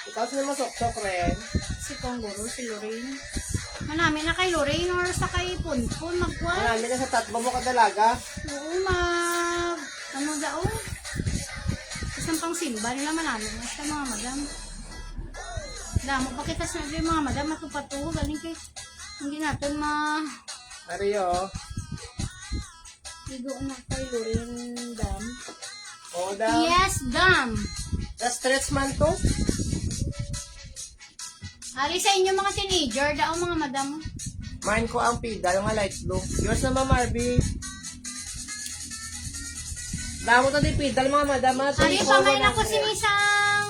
Ikaw sila masok-sok rin. Si Kongoro, si Lorraine. Manami na kay Lorraine or sa kay Punpun. Magkwan. Marami na sa tatlo mo kadalaga. Oo, ano daw? Isang pang simba nila, manami na siya, mga madam. Damo pa kita sa mga madam, matupatuho. Galing kay, hindi natin Ariyo. Igo na kay Lorraine, dam. O, daw. Yes, dam. The stretch man to. Hari sa inyo mga teenager, daw mga madam. Mine ko ang pida, yung light blue. Yours na Ma'am Marby. Damo to di pida, mga madam. Hari, pamain ako sinisang,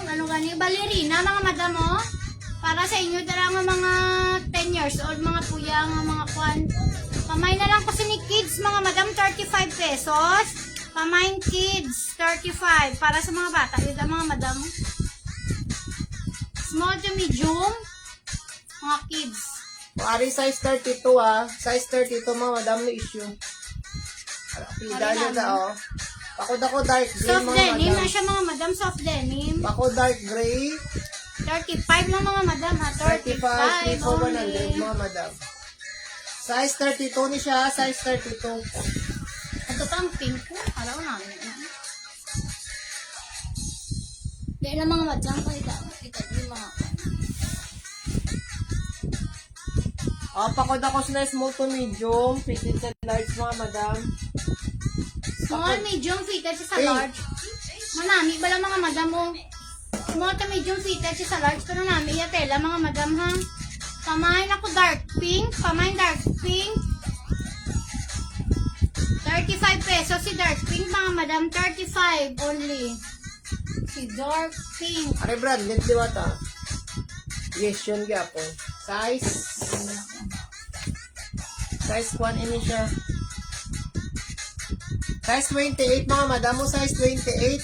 ano gani, balerina, mga madam, oh. Para sa inyo, dala nga mga 10 years old, mga puya, nga mga kwan. Pamay na lang ko sa ni kids, mga madam, 35 pesos. Pamay kids, 35. Para sa mga bata, yun ang mga madam. Small to medium, mga kids. Pari size 32 ah. Size 32 mga madam na issue. Pida nyo na oh. Pakod ako dark gray Soft mga denim, madam. na siya mga madam, soft denim. Pakod dark gray. 35 lang mga madam ha, 35, 35 3 for 100 only. mga madam. Size 32 ni siya. Size 32. Ito pang pink ko, alam ko namin. Dahil lang mga madam, kita yung mga Oh, pakod ako sa small to medium. Fitted sa large mga madam. small, medium, fitted siya sa Pink. large. Manami ba lang mga madam mo? Small to medium, fitted siya sa large. Pero nami, tela mga madam ha. Pamain ako dark pink. Pamain dark pink. 35 pesos si dark pink mga madam. 35 only. Si dark pink. Are brand, let's see what ah. Yes, yun gyapon. Size 1 ini siya. Size 28 mga madam mo, size 28.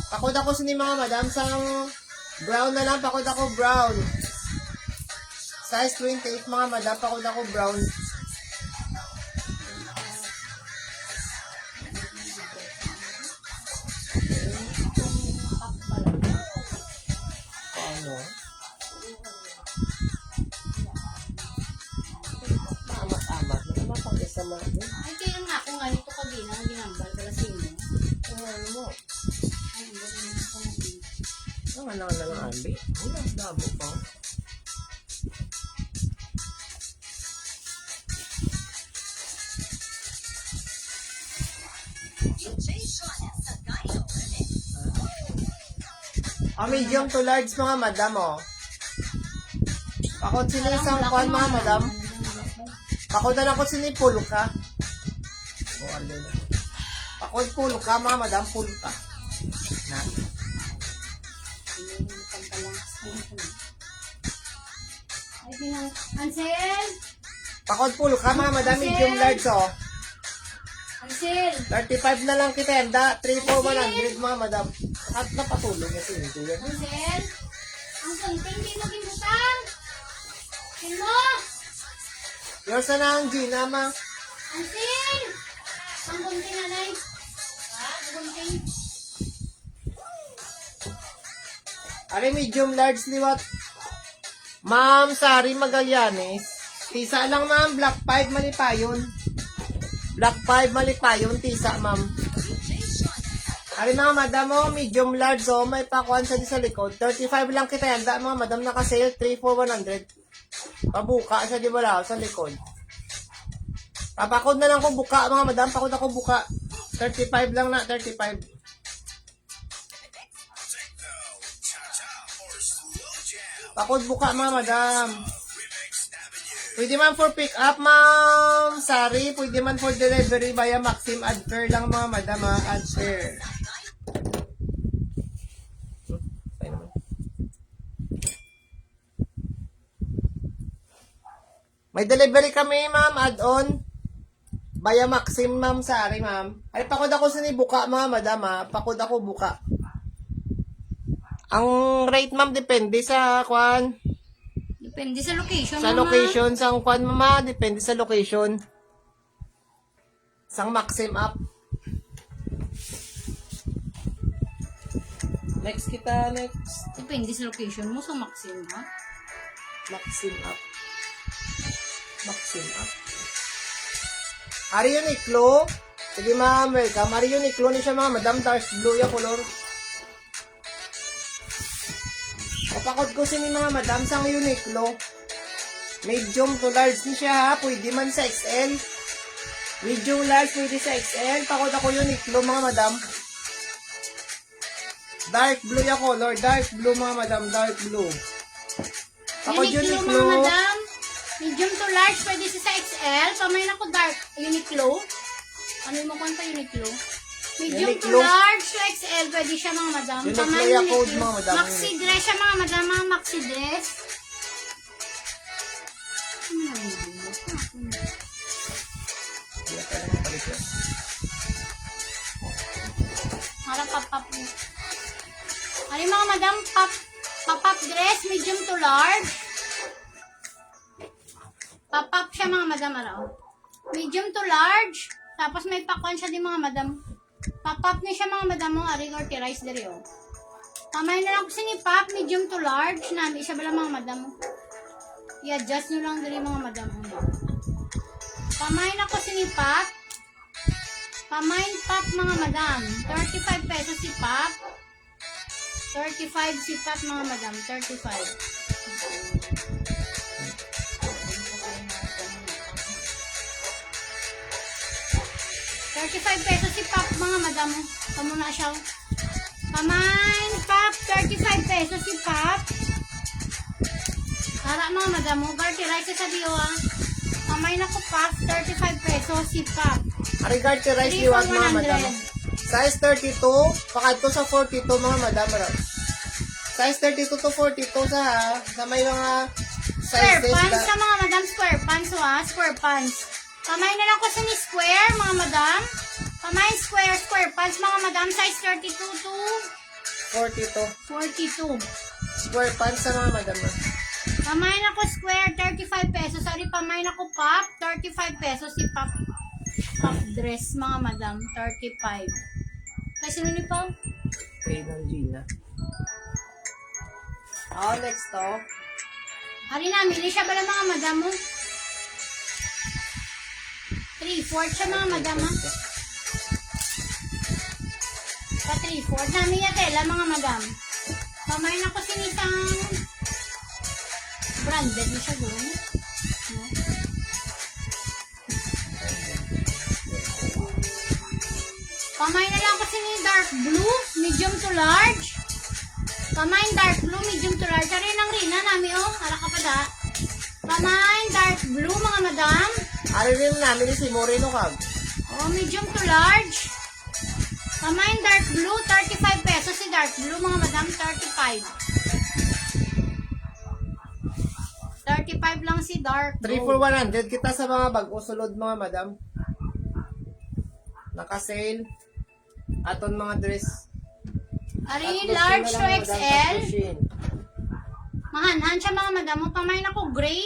Pakod ako sa ni mga madam sang brown na lang, pakod ako brown. Size 28 mga madam, pakod ako brown. Ano? Amat-amat na naman pang isa mo. Ay, kaya nga ako nga nito kagina ang ginambal pala sa inyo. Ano mo? Ay, ang galing naman ko na dito. Ang ano na lang, Ambi? Ano, dabo pa. Medium to large mga madam, oh. Pakot sila isang kwan mga madam. Pakot na lang ko sila pulka. Oh, ano na. Pakot pulka mga madam, pulka. Na. Ay, binang... Ansel! Pakot pulka mga madam, medium large, oh. Ansel! 35 na lang kita, handa. 3 for 100 mga madam. At napatulog na sila. Ansel! Ang kunting di mo ginutan! Sino? Yours na ang Gina, ma. Ansel! Ang kunting nanay. Ha? Ang kunting. Are medium large liwat. Ma'am, Sari Magallanes. Tisa lang ma'am, black 5 malipayon. Black 5 malipayon, tisa ma'am. Are mga madam mo, medium large oh, may pakuan sa likod. 35 lang kita yan, mga madam naka-sale, 3 for 100. Pabuka siya di ba sa likod. Papakod na lang ko buka mga madam, pakod ako buka. 35 lang na, 35. Pakod buka mga madam. Pwede man for pick up ma'am Sari, pwede man for delivery via Maxim Adfair lang mga madam ha, Adfair. May delivery kami ma'am, add-on. Via Maxim ma'am Sari ma'am. Ay pakod ako sa ni buka mga madam ha, pakod ako buka. Ang rate ma'am depende sa kwan. Depende sa location. Sa mama. location, sang kwan mama, depende sa location. Sang Maxim up. Next kita, next. Depende sa location mo. Sa Maxim ha? Maxim up. Maxim up. Ari Uniqlo. Sige ma'am, welcome. Ari Uniqlo ni siya mga madam, dark blue yung color. Kapakod ko si mga madam sang Uniqlo. Medium to large ni siya ha. Pwede man sa XL. Medium large pwede sa XL. Pakod ako Uniqlo mga madam. Dark blue yung color. Dark blue mga madam. Dark blue. Pakod Uniqlo Uniqlo. mga madam. Medium to large, pwede sa XL. Pamain ako dark Uniqlo. Ano mo kanta Uniqlo? Medium to Uniqlo. large to XL, pwede siya mga madam. Uniqlo Pamain Yakult, Uniqlo. mga madam. Maxi dress siya mga madam, mga maxi dress. Hindi ka lang mapalit yan. Para pop-up. Ano yung mga madam, pop-up dress, medium to large. Pop-up siya mga madam, araw. Medium to large. Tapos may pakwan siya din mga madam. Pop-up niya siya mga madam mo, ari or rice diri oh. Kamay na lang ko ni pop, medium to large. Nami siya bala mga madam mo. I-adjust nyo lang diri mga madam mo. Kamay na ko ni pop. Kamay pop mga madam. 35 pesos si pop. 35 si pop mga madam. 35. 35 pesos si Pop, mga madam. Kamu na siya. Pamain, Pop. 35 pesos si Pop. Para mga madam mo. Garty rice sa diyo ah. Pamain ako Pop. 35 pesos si Pop. Regard to rice 3 liwat for mga madam. 100. Size 32, pakadto sa 42 mga madam. Size 32 to 42 sa may mga Square sizes pants sa mga madam. Square pants ah. Square pants. Pamain na lang ko sa ni square, mga madam. Pamain square pants, mga madam. Size 32 to 42. 42. Square pants sa mga madam. Pamain ako square, 35 pesos. Sorry, pamain ako pop, 35 pesos si pop. Pop dress, mga madam, 35. Kasi sino ni Pao? Okay, ng Gina. Next to. Hari na, mili siya bala mga madam mo. 3/4 siya mga madam ha. Pa 3/4 namin yung tela mga madam. Pamain ako sinisang branded na siya doon. No? Pamain na lang kasi ni dark blue, medium to large. Pamain dark blue, medium to large. Ari nang rina nami oh, ara ka pa da. Pamain dark blue mga madam. Ari rin namin si Moreno Cab. Oh, medium to large. Pamain dark blue, 35 pesos si dark blue mga madam, 35. 35 lang si dark 3 blue. for 100 kita sa mga bag-o sulod mga madam. Naka-sale. Aton mga dress. Ari Tatlo large shin to na lang, madam, XL. tatlo shin. Mahanhan siya mga madam. Pamain ako gray.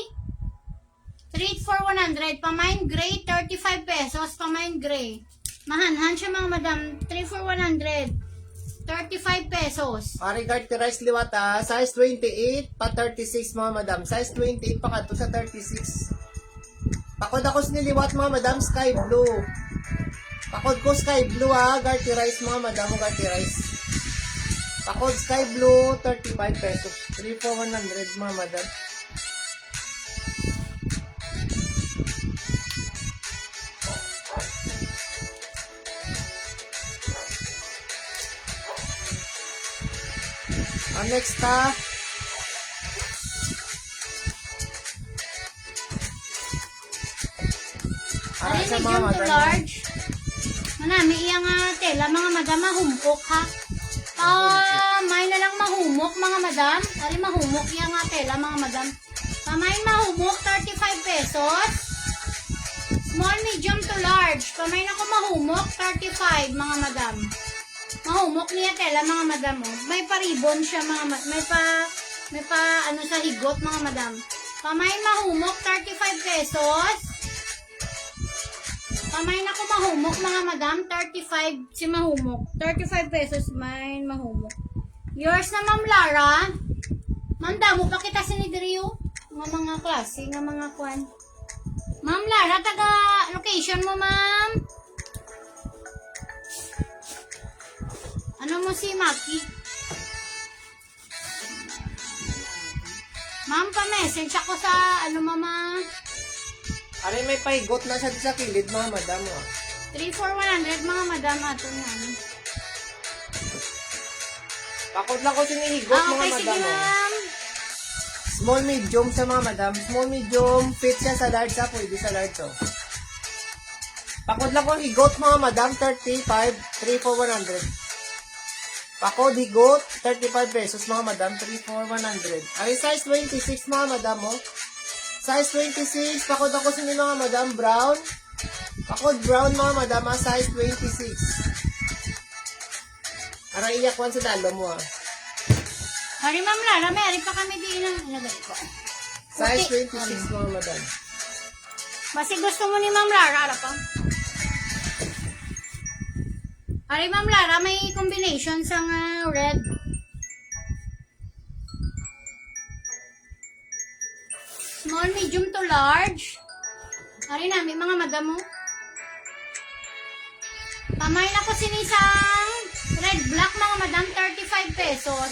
3 for 100. Pamain gray, 35 pesos. Pamain gray. Mahanhan siya mga madam. 3 for 100. 35 pesos. Regard to rice liwata, size 28 pa 36 mga madam. Size 28 pa kadto sa 36. Pakod ako siniliwat mga madam, sky blue. Pakod ko sky blue ha, garty rice mga madam, garty rice. Pakod sky blue, 35 pesos. 3 for 100 mga madam. Next ha. Ari Sa mga medium to madam. large. Manami iya nga tela mga madam mahumpok ha. May na lang mahumok mga madam. Ari mahumok iya nga tela mga madam. Pamay mahumok 35 pesos. Small, medium to large. Pamay na ko mahumok 35 mga madam. Mahumok niya tela mga madam oh. May pa-ribbon siya mga may pa ano sa higot mga madam. Pamay mahumok 35 pesos. Pamay na ko mahumok mga madam, 35 si mahumok. 35 pesos may mahumok. Yours na Ma'am Lara. Ma'am damo pa kita sinidriyo ng mga klase, ng mga kwan. Ma'am Lara, taga location mo ma'am. Ano mo si Maki? Ma'am, pa-message ako sa ano mama. Ari may paigot na siya sa kilid mga madam. 3 for 100 mga madam ato yan. Pakod lang ko sinihigot mga Okay, sige madam. ma'am. Small medium sa mga madam. Small medium, fit siya sa large ha. Pwede sa large oh. Pakod lang ko higot mga madam, 35, 3 for 100. Pakod higot, 35 pesos mga madam, 3 for 100. Ay, size 26 mga madam, oh. Size 26, pakod ako sa mga madam, brown. Pakod brown mga madam, size 26. Aray iyak wan sa dalo mo, ah. Hari Ma'am Lara, may pa kami din ng ilagay ko. Size Puti. 26 mga madam. Basi gusto mo ni Ma'am Lara, ara pa. Hari Ma'am Lara, may combination sa red. Small, medium to large. Hari namin mga madam mo. Pamain ako sinisang red black mga madam, 35 pesos.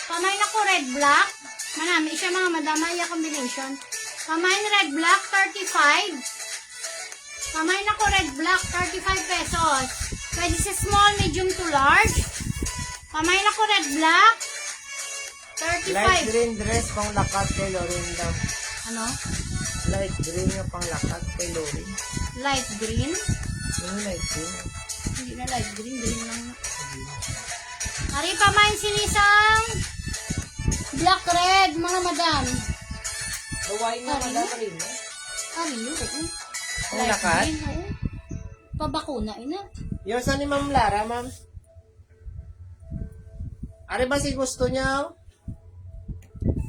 Pamain ako red black. Manami siya mga madam, ay combination. Pamain red black, 35. Pamain ako red black, 35 pesos. Pwede sa small, medium to large. Pamain ako red black, Light 35. green dress pang lakat kay Lorin daw. Ano? Light green nga pang lakat kay Lorin. Light green. Yung light green. Hindi na light green, green lang. Ari pamain sinisang black red, mga madam. Hawaii nga madam rin, no? Ari yun, oo. Ang lakat? green, oo. Pabakuna, ina. Yung sa ni Ma'am Lara, ma'am. Ano ba si gusto niya?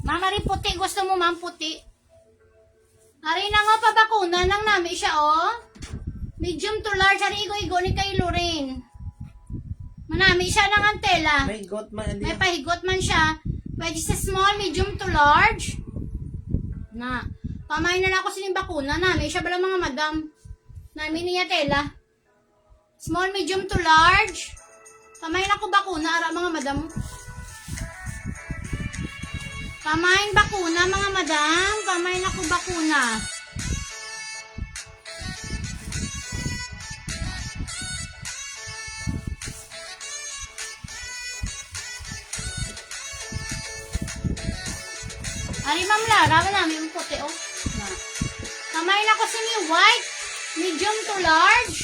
Ma'am, ari puti. Gusto mo, ma'am, puti. Ari na nga pabakuna nang nami siya, oh. Medium to large. Ari igo-igo ni kay Lorraine. Manami siya ng antela. May got man. May pahigot man siya. Pwede sa small, medium to large. Na. Pamain na lang ako sining bakuna. Nami siya bala mga madam. Nami niya tela. Small, medium to large. Pamain ako bakuna. Ara mga madam. Pamain bakuna mga madam. Pamain ako bakuna. Ari Ma'am Lara, namin yung puti, oh. Na. Kamain ako sa ni white, medium to large,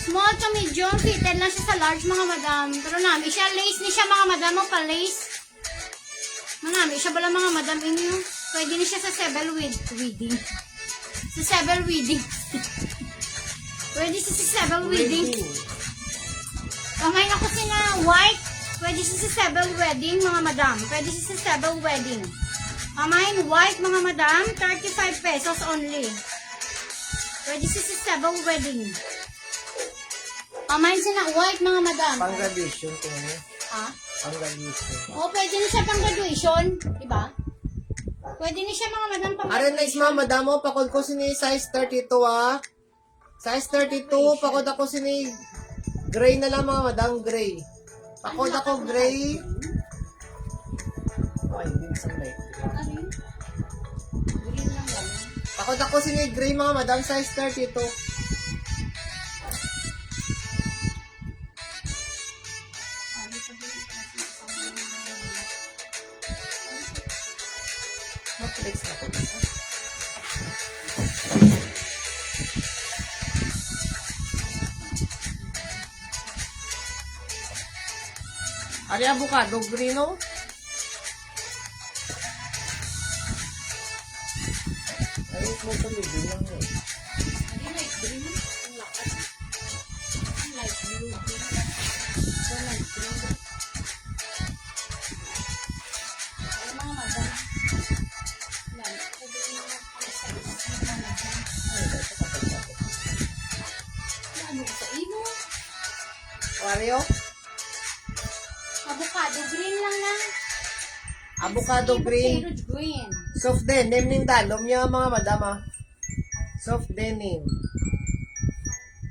small to medium, fitted lang siya sa large, mga madam. Pero namin siya, lace ni siya, mga madam, oh, pa-lace. Manami siya bala, mga madam, inyo. Pwede ni siya sa wedding. Sa wedding. Pwede siya sa wedding. Kamain ako sa na white, pwede siya sa wedding, mga madam. Pwede siya sa wedding. Pamain white mga madam, 35 pesos only. Pwede sa wedding. Pamain sina white mga madam. Pang graduation ko niya. Ha? Pang graduation. O, pwede na siya pang graduation. Diba? Pwede na siya mga madam pang Aray nice mga madam mo. Pakod ko sini size 32 ah. Size 32. Pakod ako sini gray na lang mga madam. Gray. Pakod ako gray. Ay, hindi isang light. Ano yun? Green lang yan. Pakod ako sini gray mga madam. Size 32. Mag-flex na ko. Ari avocado green oh. Ay, mo sa libin lang eh. Ano light green? Ang lakas. Ang light blue. So, light green. Ay, mga madam. Yan. Pwede mo ang size. Mga madam. Ano sa imo? Wario? Avocado green lang na. Avocado green. Carrot green. Soft denim ning dalom niya mga madam ah. Soft denim.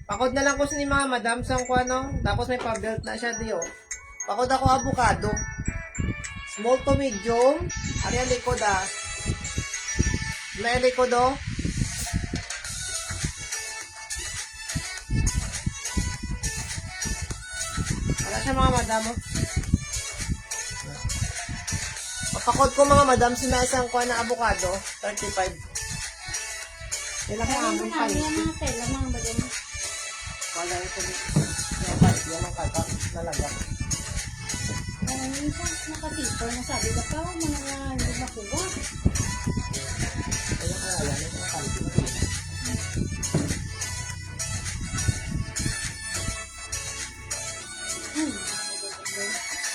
Pakod na lang ko sa ni mga madam sa ko ano. Tapos may pa-belt na siya diyo. Pakod ako avocado. Small to medium. Ari ang likod ah. May likod oh. Wala siya mga madam oh. Papakod ko mga madam, sinasang ko na avocado, 35. Kailangan Kaya among namin panis. yung mga tela, mga madam. Wala ito. Yan ang kata. Nalaga. Minsan, nakatipon na sabi ka pa, mga hindi makuha. Kaya kaya yan. Ito ang kalito.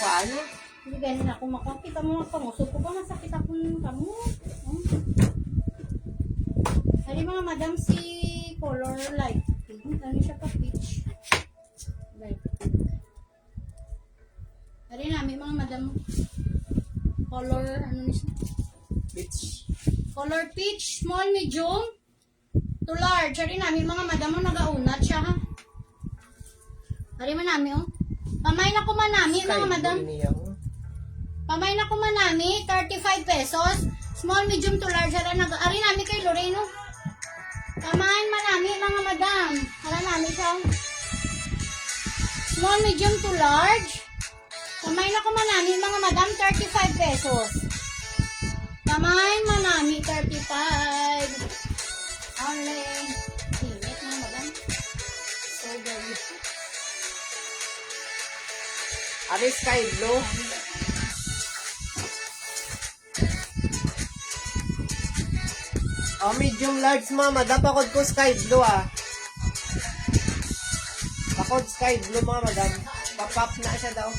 Paano? Hindi ganyan ako makuha. Kita mo mga panguso ko ba? Masakit ako ng kamo. Hari mga madam si color light pink. Ano siya pa peach. Light pink. Hari namin mga madam color ano ni siya? Bitch. Color peach, small, medium to large. Hari namin mga madam ang nagaunat siya ha. Hari man namin oh. Pamay na kumanami mga madam. Pamay na kumanami, 35 pesos. Small, medium to large. Ari namin kay Loreno. Pamain manami mga madam. Hala namin siya. Small, medium to large. Pamay na kumanami mga madam, 35 pesos. Pamain manami, 35. Only. Init mga madam. So very. Ari sky blue. Oh, medium large mga madam. Pakod ko sky blue ah. Pakod sky blue mga madam. Papap na siya daw.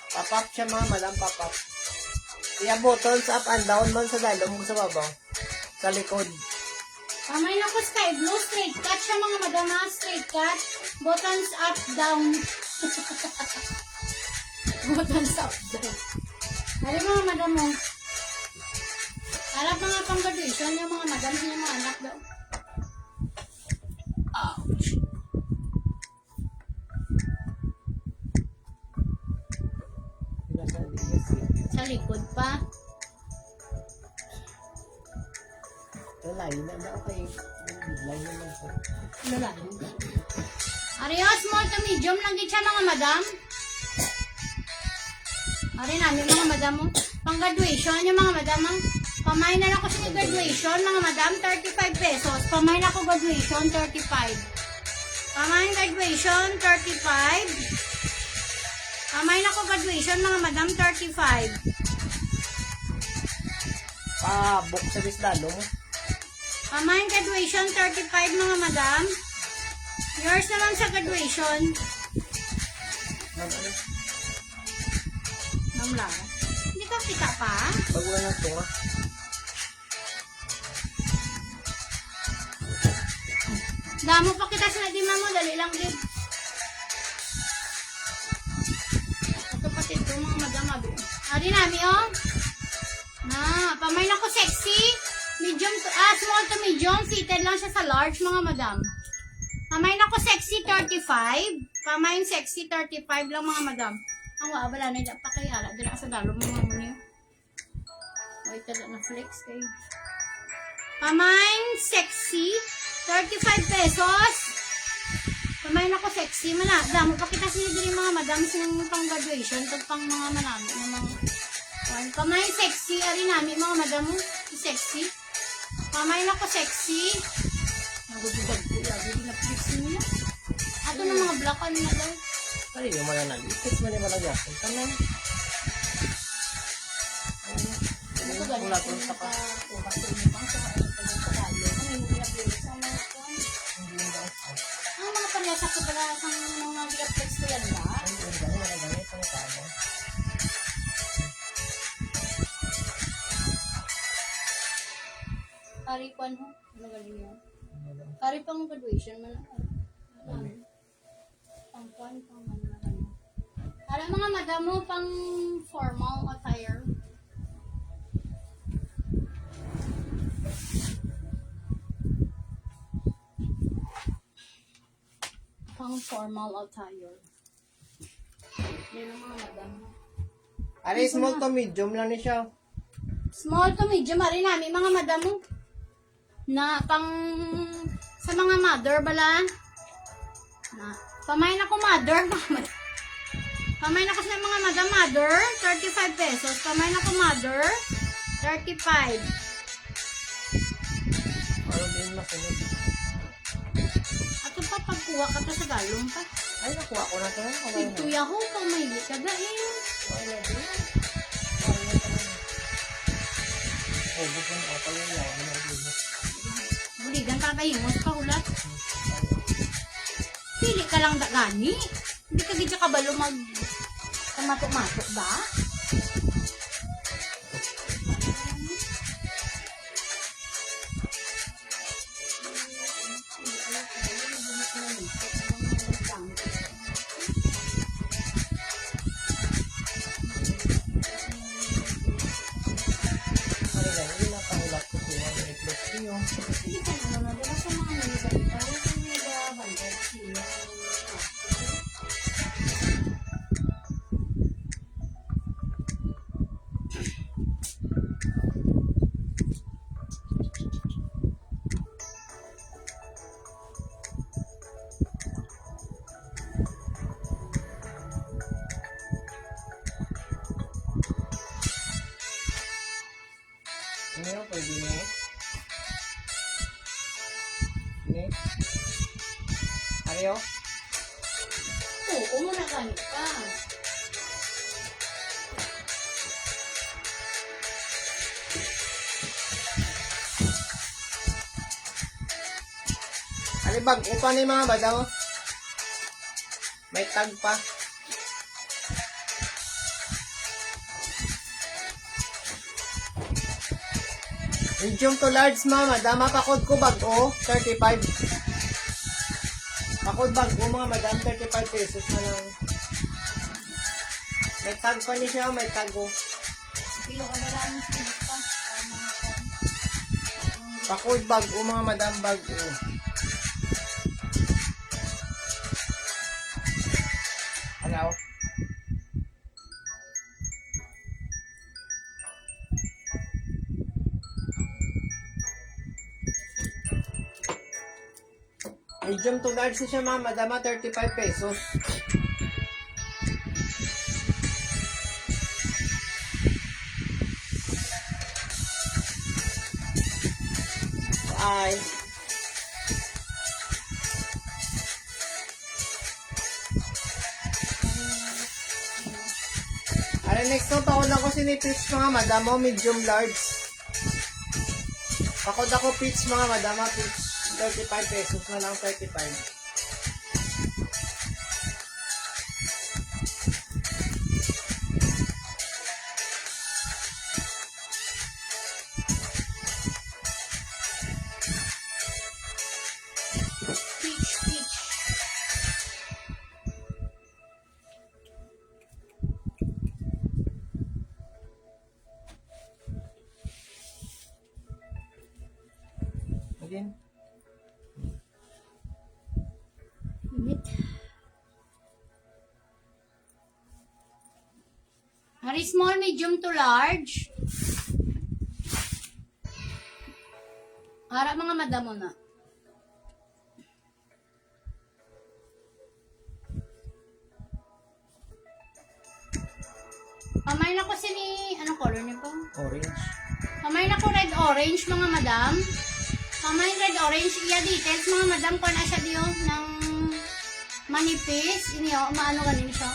Papap siya mga madam. Papap. Iya buttons up and down man sa dalom sa babaw. Sa likod. Pamay na ko sky blue. Straight cut siya mga madam ha. Straight cut. Buttons up, down. Buttons up, down. Hari mga madam mo. Harap mga pang-graduation yung mga madam sa mga anak daw. Ouch. Sa likod pa. Lain na daw kayo. Lain na lang siya. Lalaki. Ariyo, small to medium lang din siya mga madam. Ari namin mga madam mo. Pang-graduation yung mga madam mo. Pamay na ako sa graduation mga madam, 35 pesos. Pamay na ako graduation, 35. Pamay graduation, 35. Pamay na ako graduation mga madam, 35. Pabok sa bisdalo mo. Pamay graduation, 35 mga madam. Yours naman sa graduation. Ma'am Lara. Hindi ka kita pa? Bago na ito nga. Damo pa kita sa nadima mo, dali lang din. Ito pati ito mga madam. Ari nami oh. Na, pamay na ko sexy. Medium to, small to medium. Fitted lang siya sa large mga madam. Pamay na ko sexy 35. Pamay sexy 35 lang mga madam. Ang wala na dyan pa kay Ara. Dila sa dalo mga mo niyo. O ito na flex kayo. Pamay sexy 35 pesos. Pamay na ko sexy. Damo pa kita sinidiri mga madam sa pang graduation. Ito pang mga manami. Pamay sexy. Ari namin mga madam mo. Sexy. Pamay na ko sexy. Nagugugad ko. Hindi na flex nila. Ato na mga black ano na daw. Kali yung mga nalitis man yung mga gasin. Kanan. Wala ko sa pa. Ang mga panlasa ko pala sa mga graphics ko yan ba? Pari ko ano? Ano galing yun? Pari pang graduation man. Pang ano. Para mga madam mo pang formal attire. Pang formal attire. Yan ang mga madam. Ari, small to medium lang ni siya. Small to medium, ari namin mga madam mo. Na pang sa mga mother bala. Na pamay na ko mother. Pamay na ko sa mga madam mother, 35 pesos. Pamay na ko mother, 35. Ano din na sunod. Kuha ka to sa galong pa. Ay, nakuha ko na to. Okay na. Pigtuya ho, pag may ka gain. Okay na din. Oh, bukong ako pala yung yawa na ulit. Buligan kakahimos pa ulat. Pili ka lang gani. Hindi ka gidya kabalo mag kamato-mato ba? Ano lang, yun ang pangulat ko siya. May plus niyo. Hindi ka naman na sa mga nilibalik. Ayaw sa mga bandar sila. Ano yun? Pwede niyo? Hindi? Ano yun? Oo, muna gani pa. Alibag, upa ni mga badaw. May tag pa. Medium to large mga madam. Pakod ko bago, 35. Pakod bago mga madam, 35 pesos na lang. May tag pa niya siya, may tag oh. Pilo ka na lang sa pa. Pakod bago mga madam, bago. Ano? Medium to large siya mga madam, 35 pesos. Ay. Ano next no, pakod ako sinipits mga madam, medium large. Pakod ako pitch mga madam, pitch 35 pesos na lang, 35. Peach. Again. Init. Hari small, medium to large. Harap mga madamo na. Pamain ako sini, anong color niyo po? Orange. Pamain ako red orange mga madam. Pamain red orange iya details mga madam ko na siya diyo ng manipis. Ini o, maano ganin siya.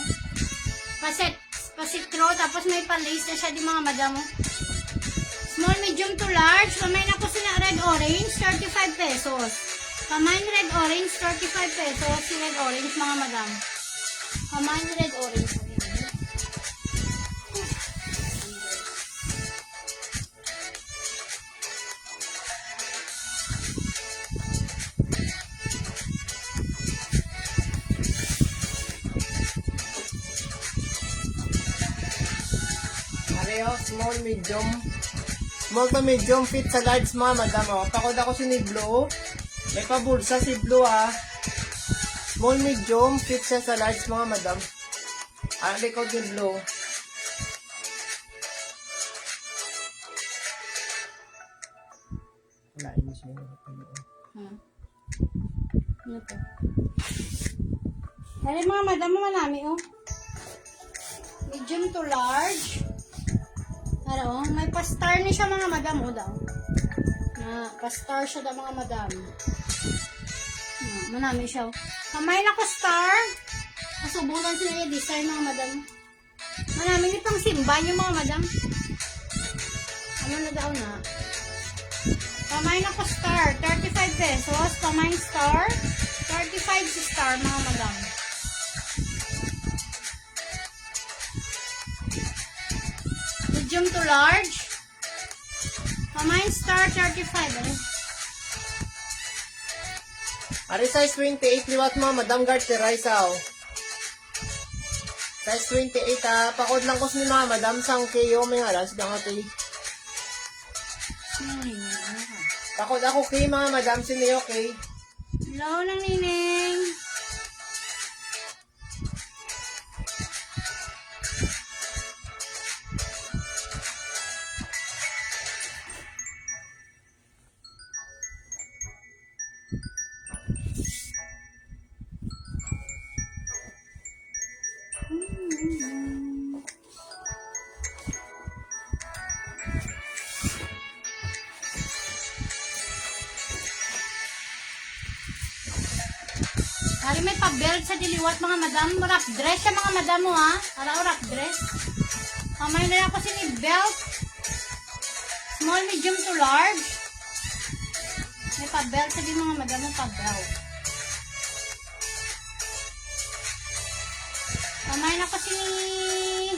Pasitro, tapos may pa-lace na siya di mga madam. Small, medium to large. Pamain ako sina red orange, 35 pesos. Pamain red orange, 35 pesos. Si red orange mga madam. Pamain red orange. Pareho, small, medium. Small to medium, fit sa large mga madam. Oh. Pakod ako si blue. May pabulsa si blue ah. Small, medium, fit siya sa large mga madam. Ah, likod ni blue. Wala, inis mo na. Ano to? Dali mga madam, manami oh. Medium to large. Ano, may pa-star ni siya mga madam oh daw. Na pa-star siya daw mga madam. Manami siya oh. Kamay na ko star. Masubukan sila yung design mga madam. Marami ni pang simba yung mga madam. Ano na daw na? Kamay na ko star. 35 pesos. Kamay star. 35 si star mga madam. Medium to large. Kamay star 35 eh. Ari size 28 liwat mga madam guard tiraisa oh. Size 28 pakod lang ko ni mga madam sang kayo may alas dang ati. Pakod ako kay mga madam sini okay. Hello lang nining. Hari may pa-belt sa diliwat mga madam. Wrap dress siya mga madam mo ha. Araw wrap dress. Kamay na ako sini belt. Small, medium to large. May pa-belt sa di mga madam mo pa-belt. Kamay na ko sini.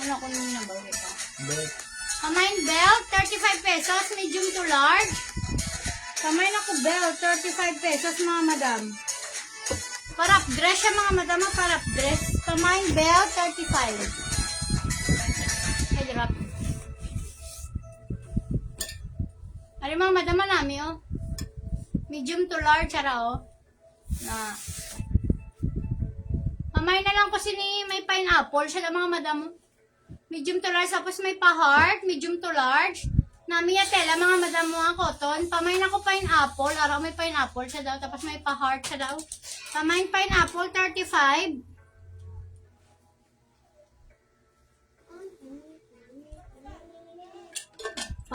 Ano ko nung nabaw ito? Kamay belt, 35 pesos, medium to large. Kamay na ko belt, 35 pesos mga madam. Parap dress siya mga madam, parap dress. Kamay belt, 35. Ay, drop. Ari mga madam, manami oh. Medium to large, ara oh. Na. Kamay na lang ko sini may pineapple siya mga madam. Medium to large, tapos may pa-heart, medium to large. Nami ya tela mga madam mo ang cotton. Pamay na ko pineapple. Araw may pineapple siya daw. Tapos may pa-heart siya daw. Pamay pineapple 35.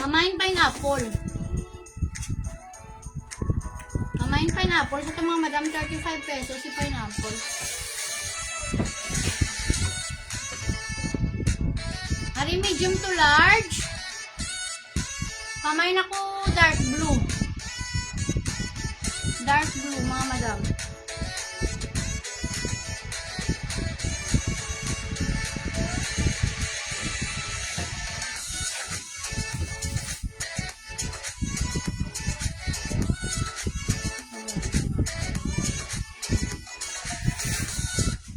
Pamay pineapple. Pamay pineapple. Sa mga madam 35 pesos si pineapple. Hari medium to large. Kamay na ko dark blue. Dark blue, mga madam.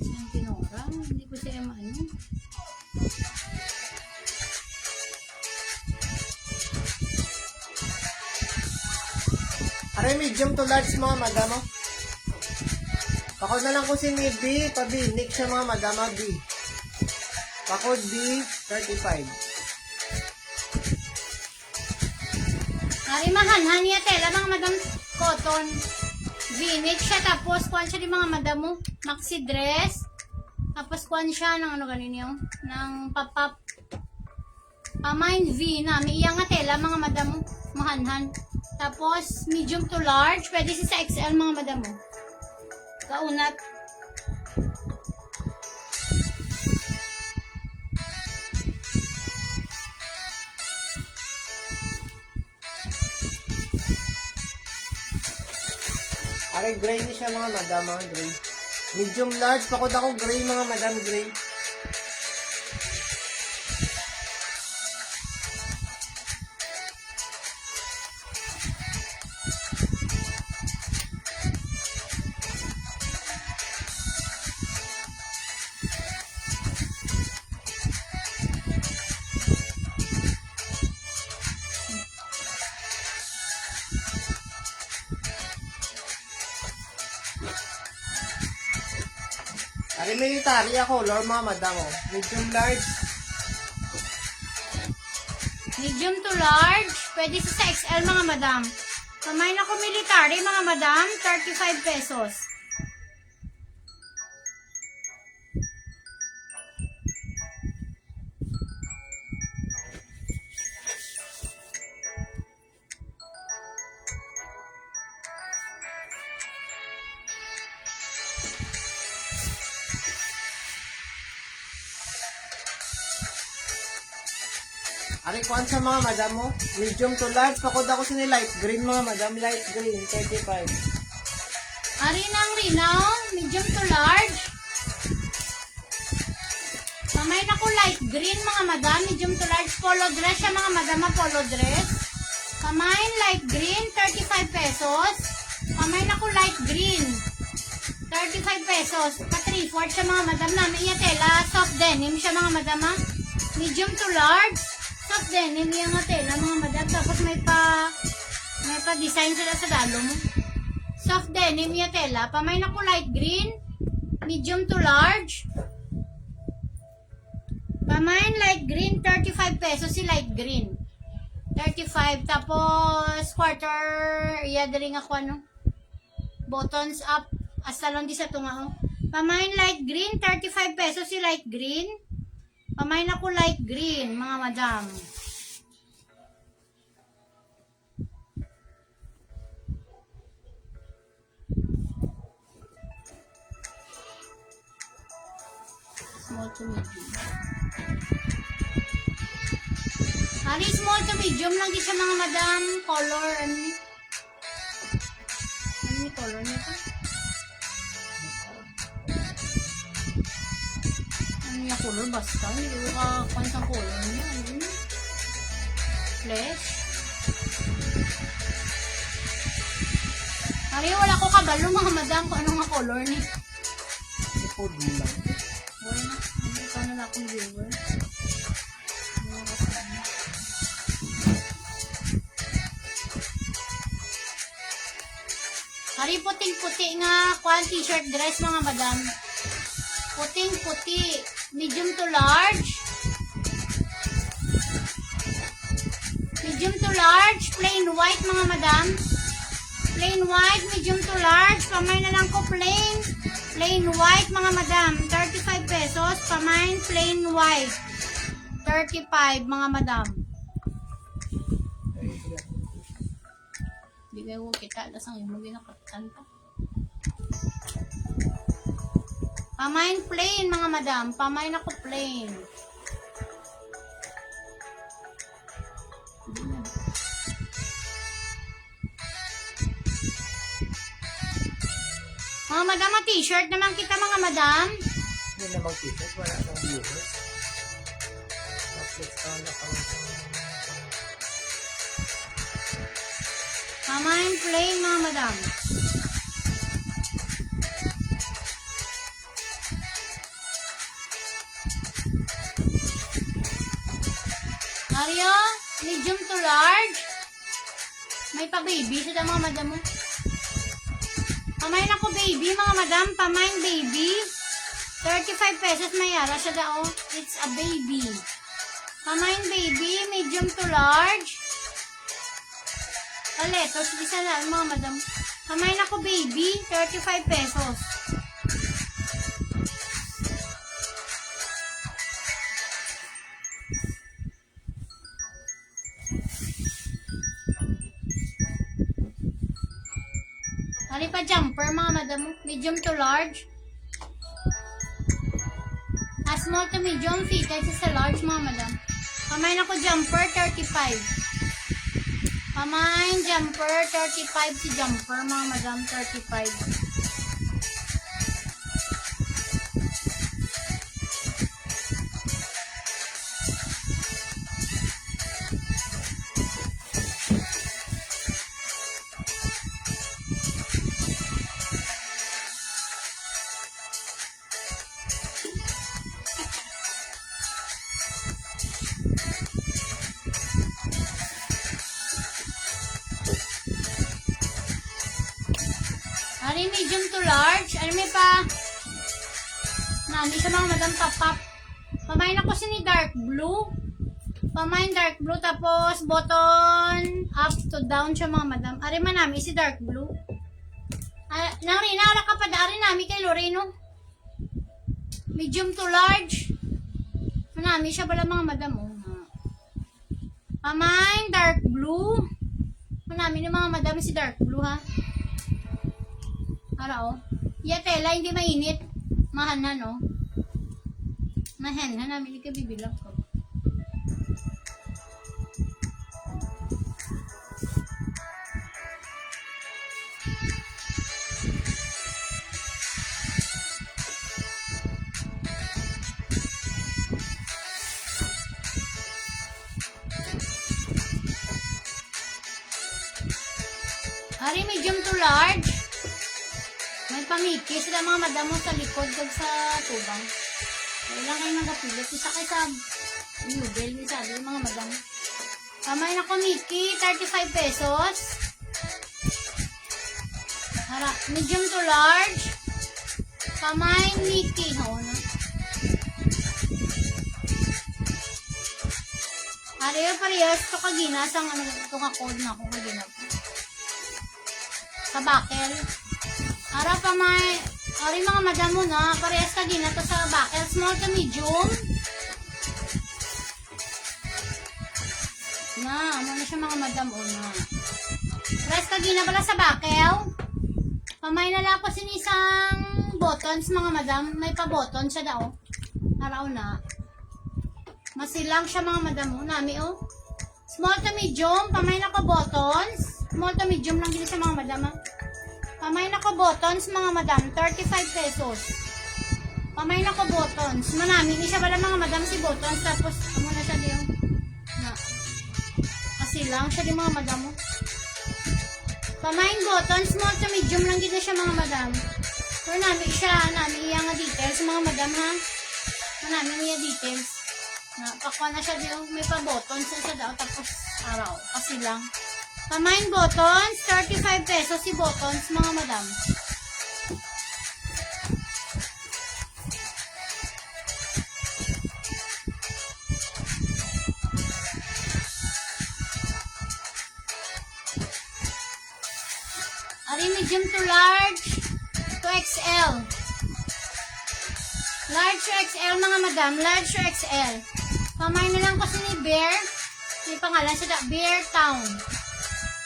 Ang tinora, hindi ko siya maano. Aray, medium to large mga madam oh. Pakod na lang ko si B, pabinik siya mga madam B. Pakod B, 35. Ari mahanhan niya tela mga madam cotton. V-neck siya tapos kuan siya di mga madam mo. Maxi dress. Tapos kuan siya ng ano ganin yung ng pop-up. Pamain V na. May iyang nga tela mga madam mo. Mahanhan. Tapos medium to large. Pwede siya sa XL mga madam mo. Kaunat. Aray, gray ni siya mga madam, mga gray. Medium large, pakod ako gray mga madam, gray. Ari, military ako, color mga madam, oh. Medium large. Medium to large. Pwede siya sa XL mga madam. Kamay na ko military mga madam. 35 pesos. Ari kuan sa mga madam mo. Medium to large. Pakod ako sa ni light green mga madam. Light green, 35. Ari ng rinaw, medium to large. Mamay na ko light green mga madam, medium to large. Polo dress siya mga madam, polo dress. Mamay light green, 35 pesos. Mamay na ko light green, 35 pesos. Pa 3/4 siya mga madam namin. Iya tela, soft denim siya mga madam ha. Medium to large. Soft denim yung tela mga madam. Tapos may pa design sila sa dalong. Soft denim yung tela. Pamay na ko light green. Medium to large. Pamay light green. 35 pesos si light green. 35. Tapos quarter. Iyadaling ako ano. Buttons up. Asalon di sa tunga. Pamay light green. 35 pesos si light green. Pamay na ko light green, mga madam. Small to medium. Hari, small to medium lang di siya mga madam. Color, ano ni? Ano ni color niya pa? Ano yung color? Basta. Hindi ko kakuan sa color niya. Ano yun? Flesh. Hari, wala ko kabalo mga madam kung ano nga color ni. Si food mo lang. Wala na. Ikaw na lang akong viewer. Hari, puting-puti nga kuan t-shirt dress mga madam. Puting-puti. Medium to large. Medium to large. Plain white mga madam. Plain white. Medium to large. Pamay na lang ko plain. Plain white mga madam. 35 pesos. Pamay plain white. 35 mga madam. Hindi kayo kita. Lasang yung mga ginakatan pa. Pamain plain mga madam. Pamain ako plain. Mga madam, t-shirt naman kita mga madam. Hindi na mag-t-shirt. Wala nang viewers. Let's na kami sa Pamain plain mga madam. Mario, medium to large. May pa-baby sa mga madam mo. Pamain ako baby, mga madam. Pamain baby. 35 pesos may yara siya dao. It's a baby. Pamain baby, medium to large. Paletos, isa lang mga madam. Pamain ako baby, 35 pesos. Hari pa jumper mga madam, medium to large. Small to medium, fitted sa large mga madam. Pamain ako jumper, 35. Pamain jumper, 35 si jumper mga madam, 35. Hari medium to large. Ano may pa? Nani sa mga madam top-up. Pamain ako si ni dark blue. Pamain dark blue. Tapos button up to down siya mga madam. Ari man namin si dark blue. Nang rinara ka pa dari namin kay Loreno. Medium to large. Manami siya bala mga madam. Oh. Pamain dark blue. Manami ni mga madam si dark blue ha. Ara o. Iya tela, hindi mainit. Mahanan o. Mahanan namin, hindi ka bibilang ko. Ari, medium to large. May pamiki sila mga madam mo sa likod kag sa tubang. Kailan kayo nagapilit. Isa kayo sa noodle. Isa din mga madam. Kamay na ko Mickey, 35 pesos. Hara, medium to large. Kamay Mickey. Oo na. Ari, parehas to kaginas ang ano, ito ka-code na ako kaginas. Sa bakel. Hara pa may, ari mga madam mo na, parehas kaginas to sa bakel. Small to medium. Na, ano na siya mga madam o na. Rest kagina pala sa bakel. Pamay na lang ko sinisang buttons mga madam. May pa-button siya daw. Araw na. Masilang siya mga madam o. Nami o. Small to medium. Pamay na ko buttons. Small to medium lang din sa mga madam ha. Pamay na ko buttons mga madam. 35 pesos. Pamay na ko buttons. Manami. Hindi siya pala mga madam si buttons. Tapos, ano na siya din na. Lang siya din mga madam mo. Pamain button, small to medium lang gina siya mga madam. Pero namin iya nga details mga madam ha. Namin iya details. Pakwa na siya din, may pa-buttons na siya daw tapos araw. Kasi lang. Pamain buttons, 35 pesos si buttons mga madam. Ari medium to large to XL. Large to XL mga madam, large to XL. Pamay na lang kasi ni Bear. May pangalan siya, Bear Town.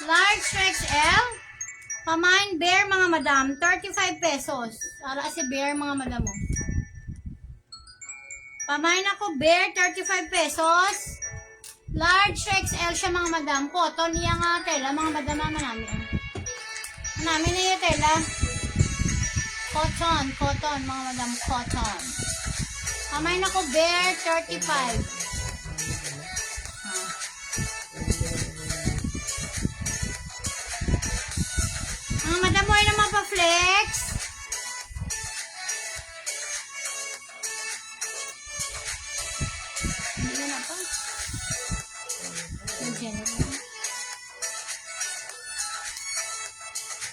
Large to XL. Pamain Bear mga madam, 35 pesos. Para si Bear mga madam mo. Pamain ako Bear, 35 pesos. Large to XL siya mga madam. Cotton niya nga tela mga madam naman namin. Namin na yung tela. Cotton, mga madam, cotton. Kamay na ko, Bear, 35. Mga madam mo ay na mapa-flex. Hindi na pa.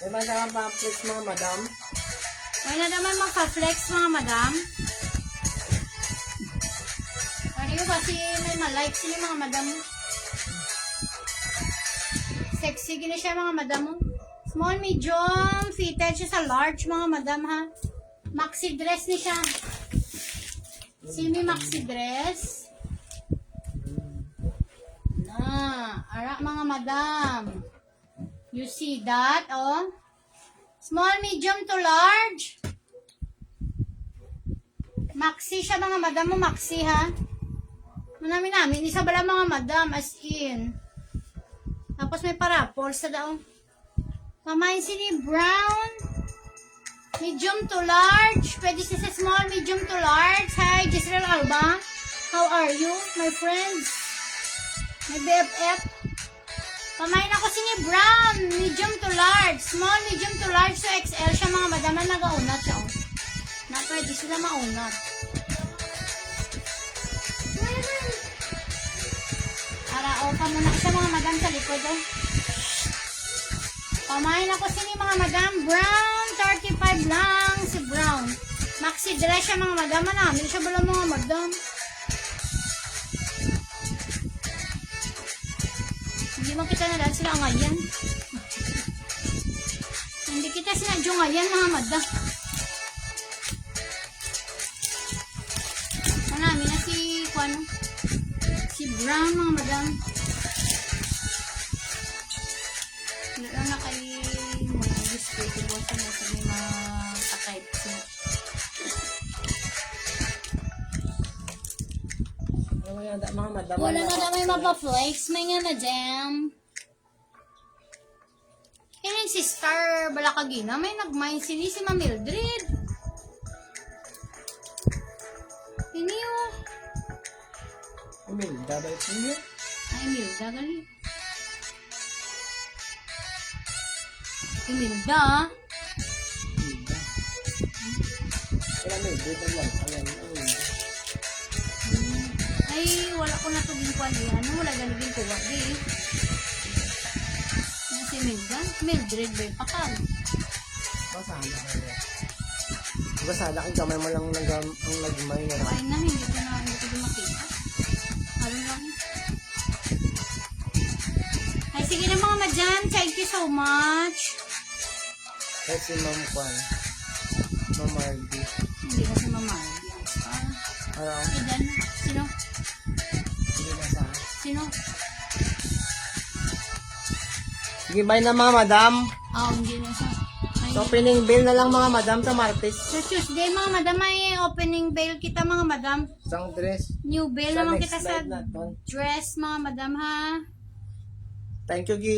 May mga kang pamphlets mga madam. May na naman mapa-flex mga madam. Ano kasi may ma-like sila mga madam. Sexy gina siya mga madam. Small, medium, fitted siya sa large mga madam ha. Maxi dress ni siya. Simi maxi dress. Ara mga madam. You see that, oh? Small, medium to large. Maxi siya mga madam mo, maxi ha. Namin, isa bala mga madam, as in. Tapos may parapol sa daw. Mamayin si ni brown. Medium to large. Pwede siya sa small, medium to large. Hi, Gisrel Alba. How are you, my friends? My BFF. Pamain ako si ni brown. Medium to large. Small, medium to large to XL siya mga madam. Nagaunat siya. Oh. Na pwede sila maunat. Ara, ka muna isa mga madam sa likod. Oh. Pamain ako si ni mga madam. Brown, 35 lang si brown. Maxi dress siya mga madam. Namin siya bala mga madam. Hindi mo kita na dahil sila ngayon. Hindi kita sinadyo ngayon mga madam. Namin na si Kuano. Si brown mga madam. Wala na kay mga display ko sa may mga type so. Mga madam. Wala na daw may mapa-flex. May nga madam. Yan si Star Balakagina. May nag-mind sini si Ma Mildred. Iniyo. Milda ba ito niya? Ay, Milda gali. Iminda, ah. Kaya may dito lang. Ayan. Ay, wala ko na ito ginkuan eh. Ano, wala ganun ginkuha eh. Ano si Milda? Mildred ba yung pakal? Basala ka rin. Basala kang kamay mo lang ang nagmay na Ay na, hindi ko makita. Ano lang. Ay, sige na mga madyan. Thank you so much. Kasi Ma'am Kwan. Ma'am Mardy. Hindi na si Mama. Ano? Ilan? Sino? Hindi na sa... Sino? Sige, bye na mga madam. Hindi na siya. Ay, So, opening bill na lang mga madam sa Martes. sa Tuesday, mga madam, ay opening bail kita, mga madam. Isang dress. New bail Sa naman next kita sa slide na to. dress, mga madam, ha? Thank you, Gi.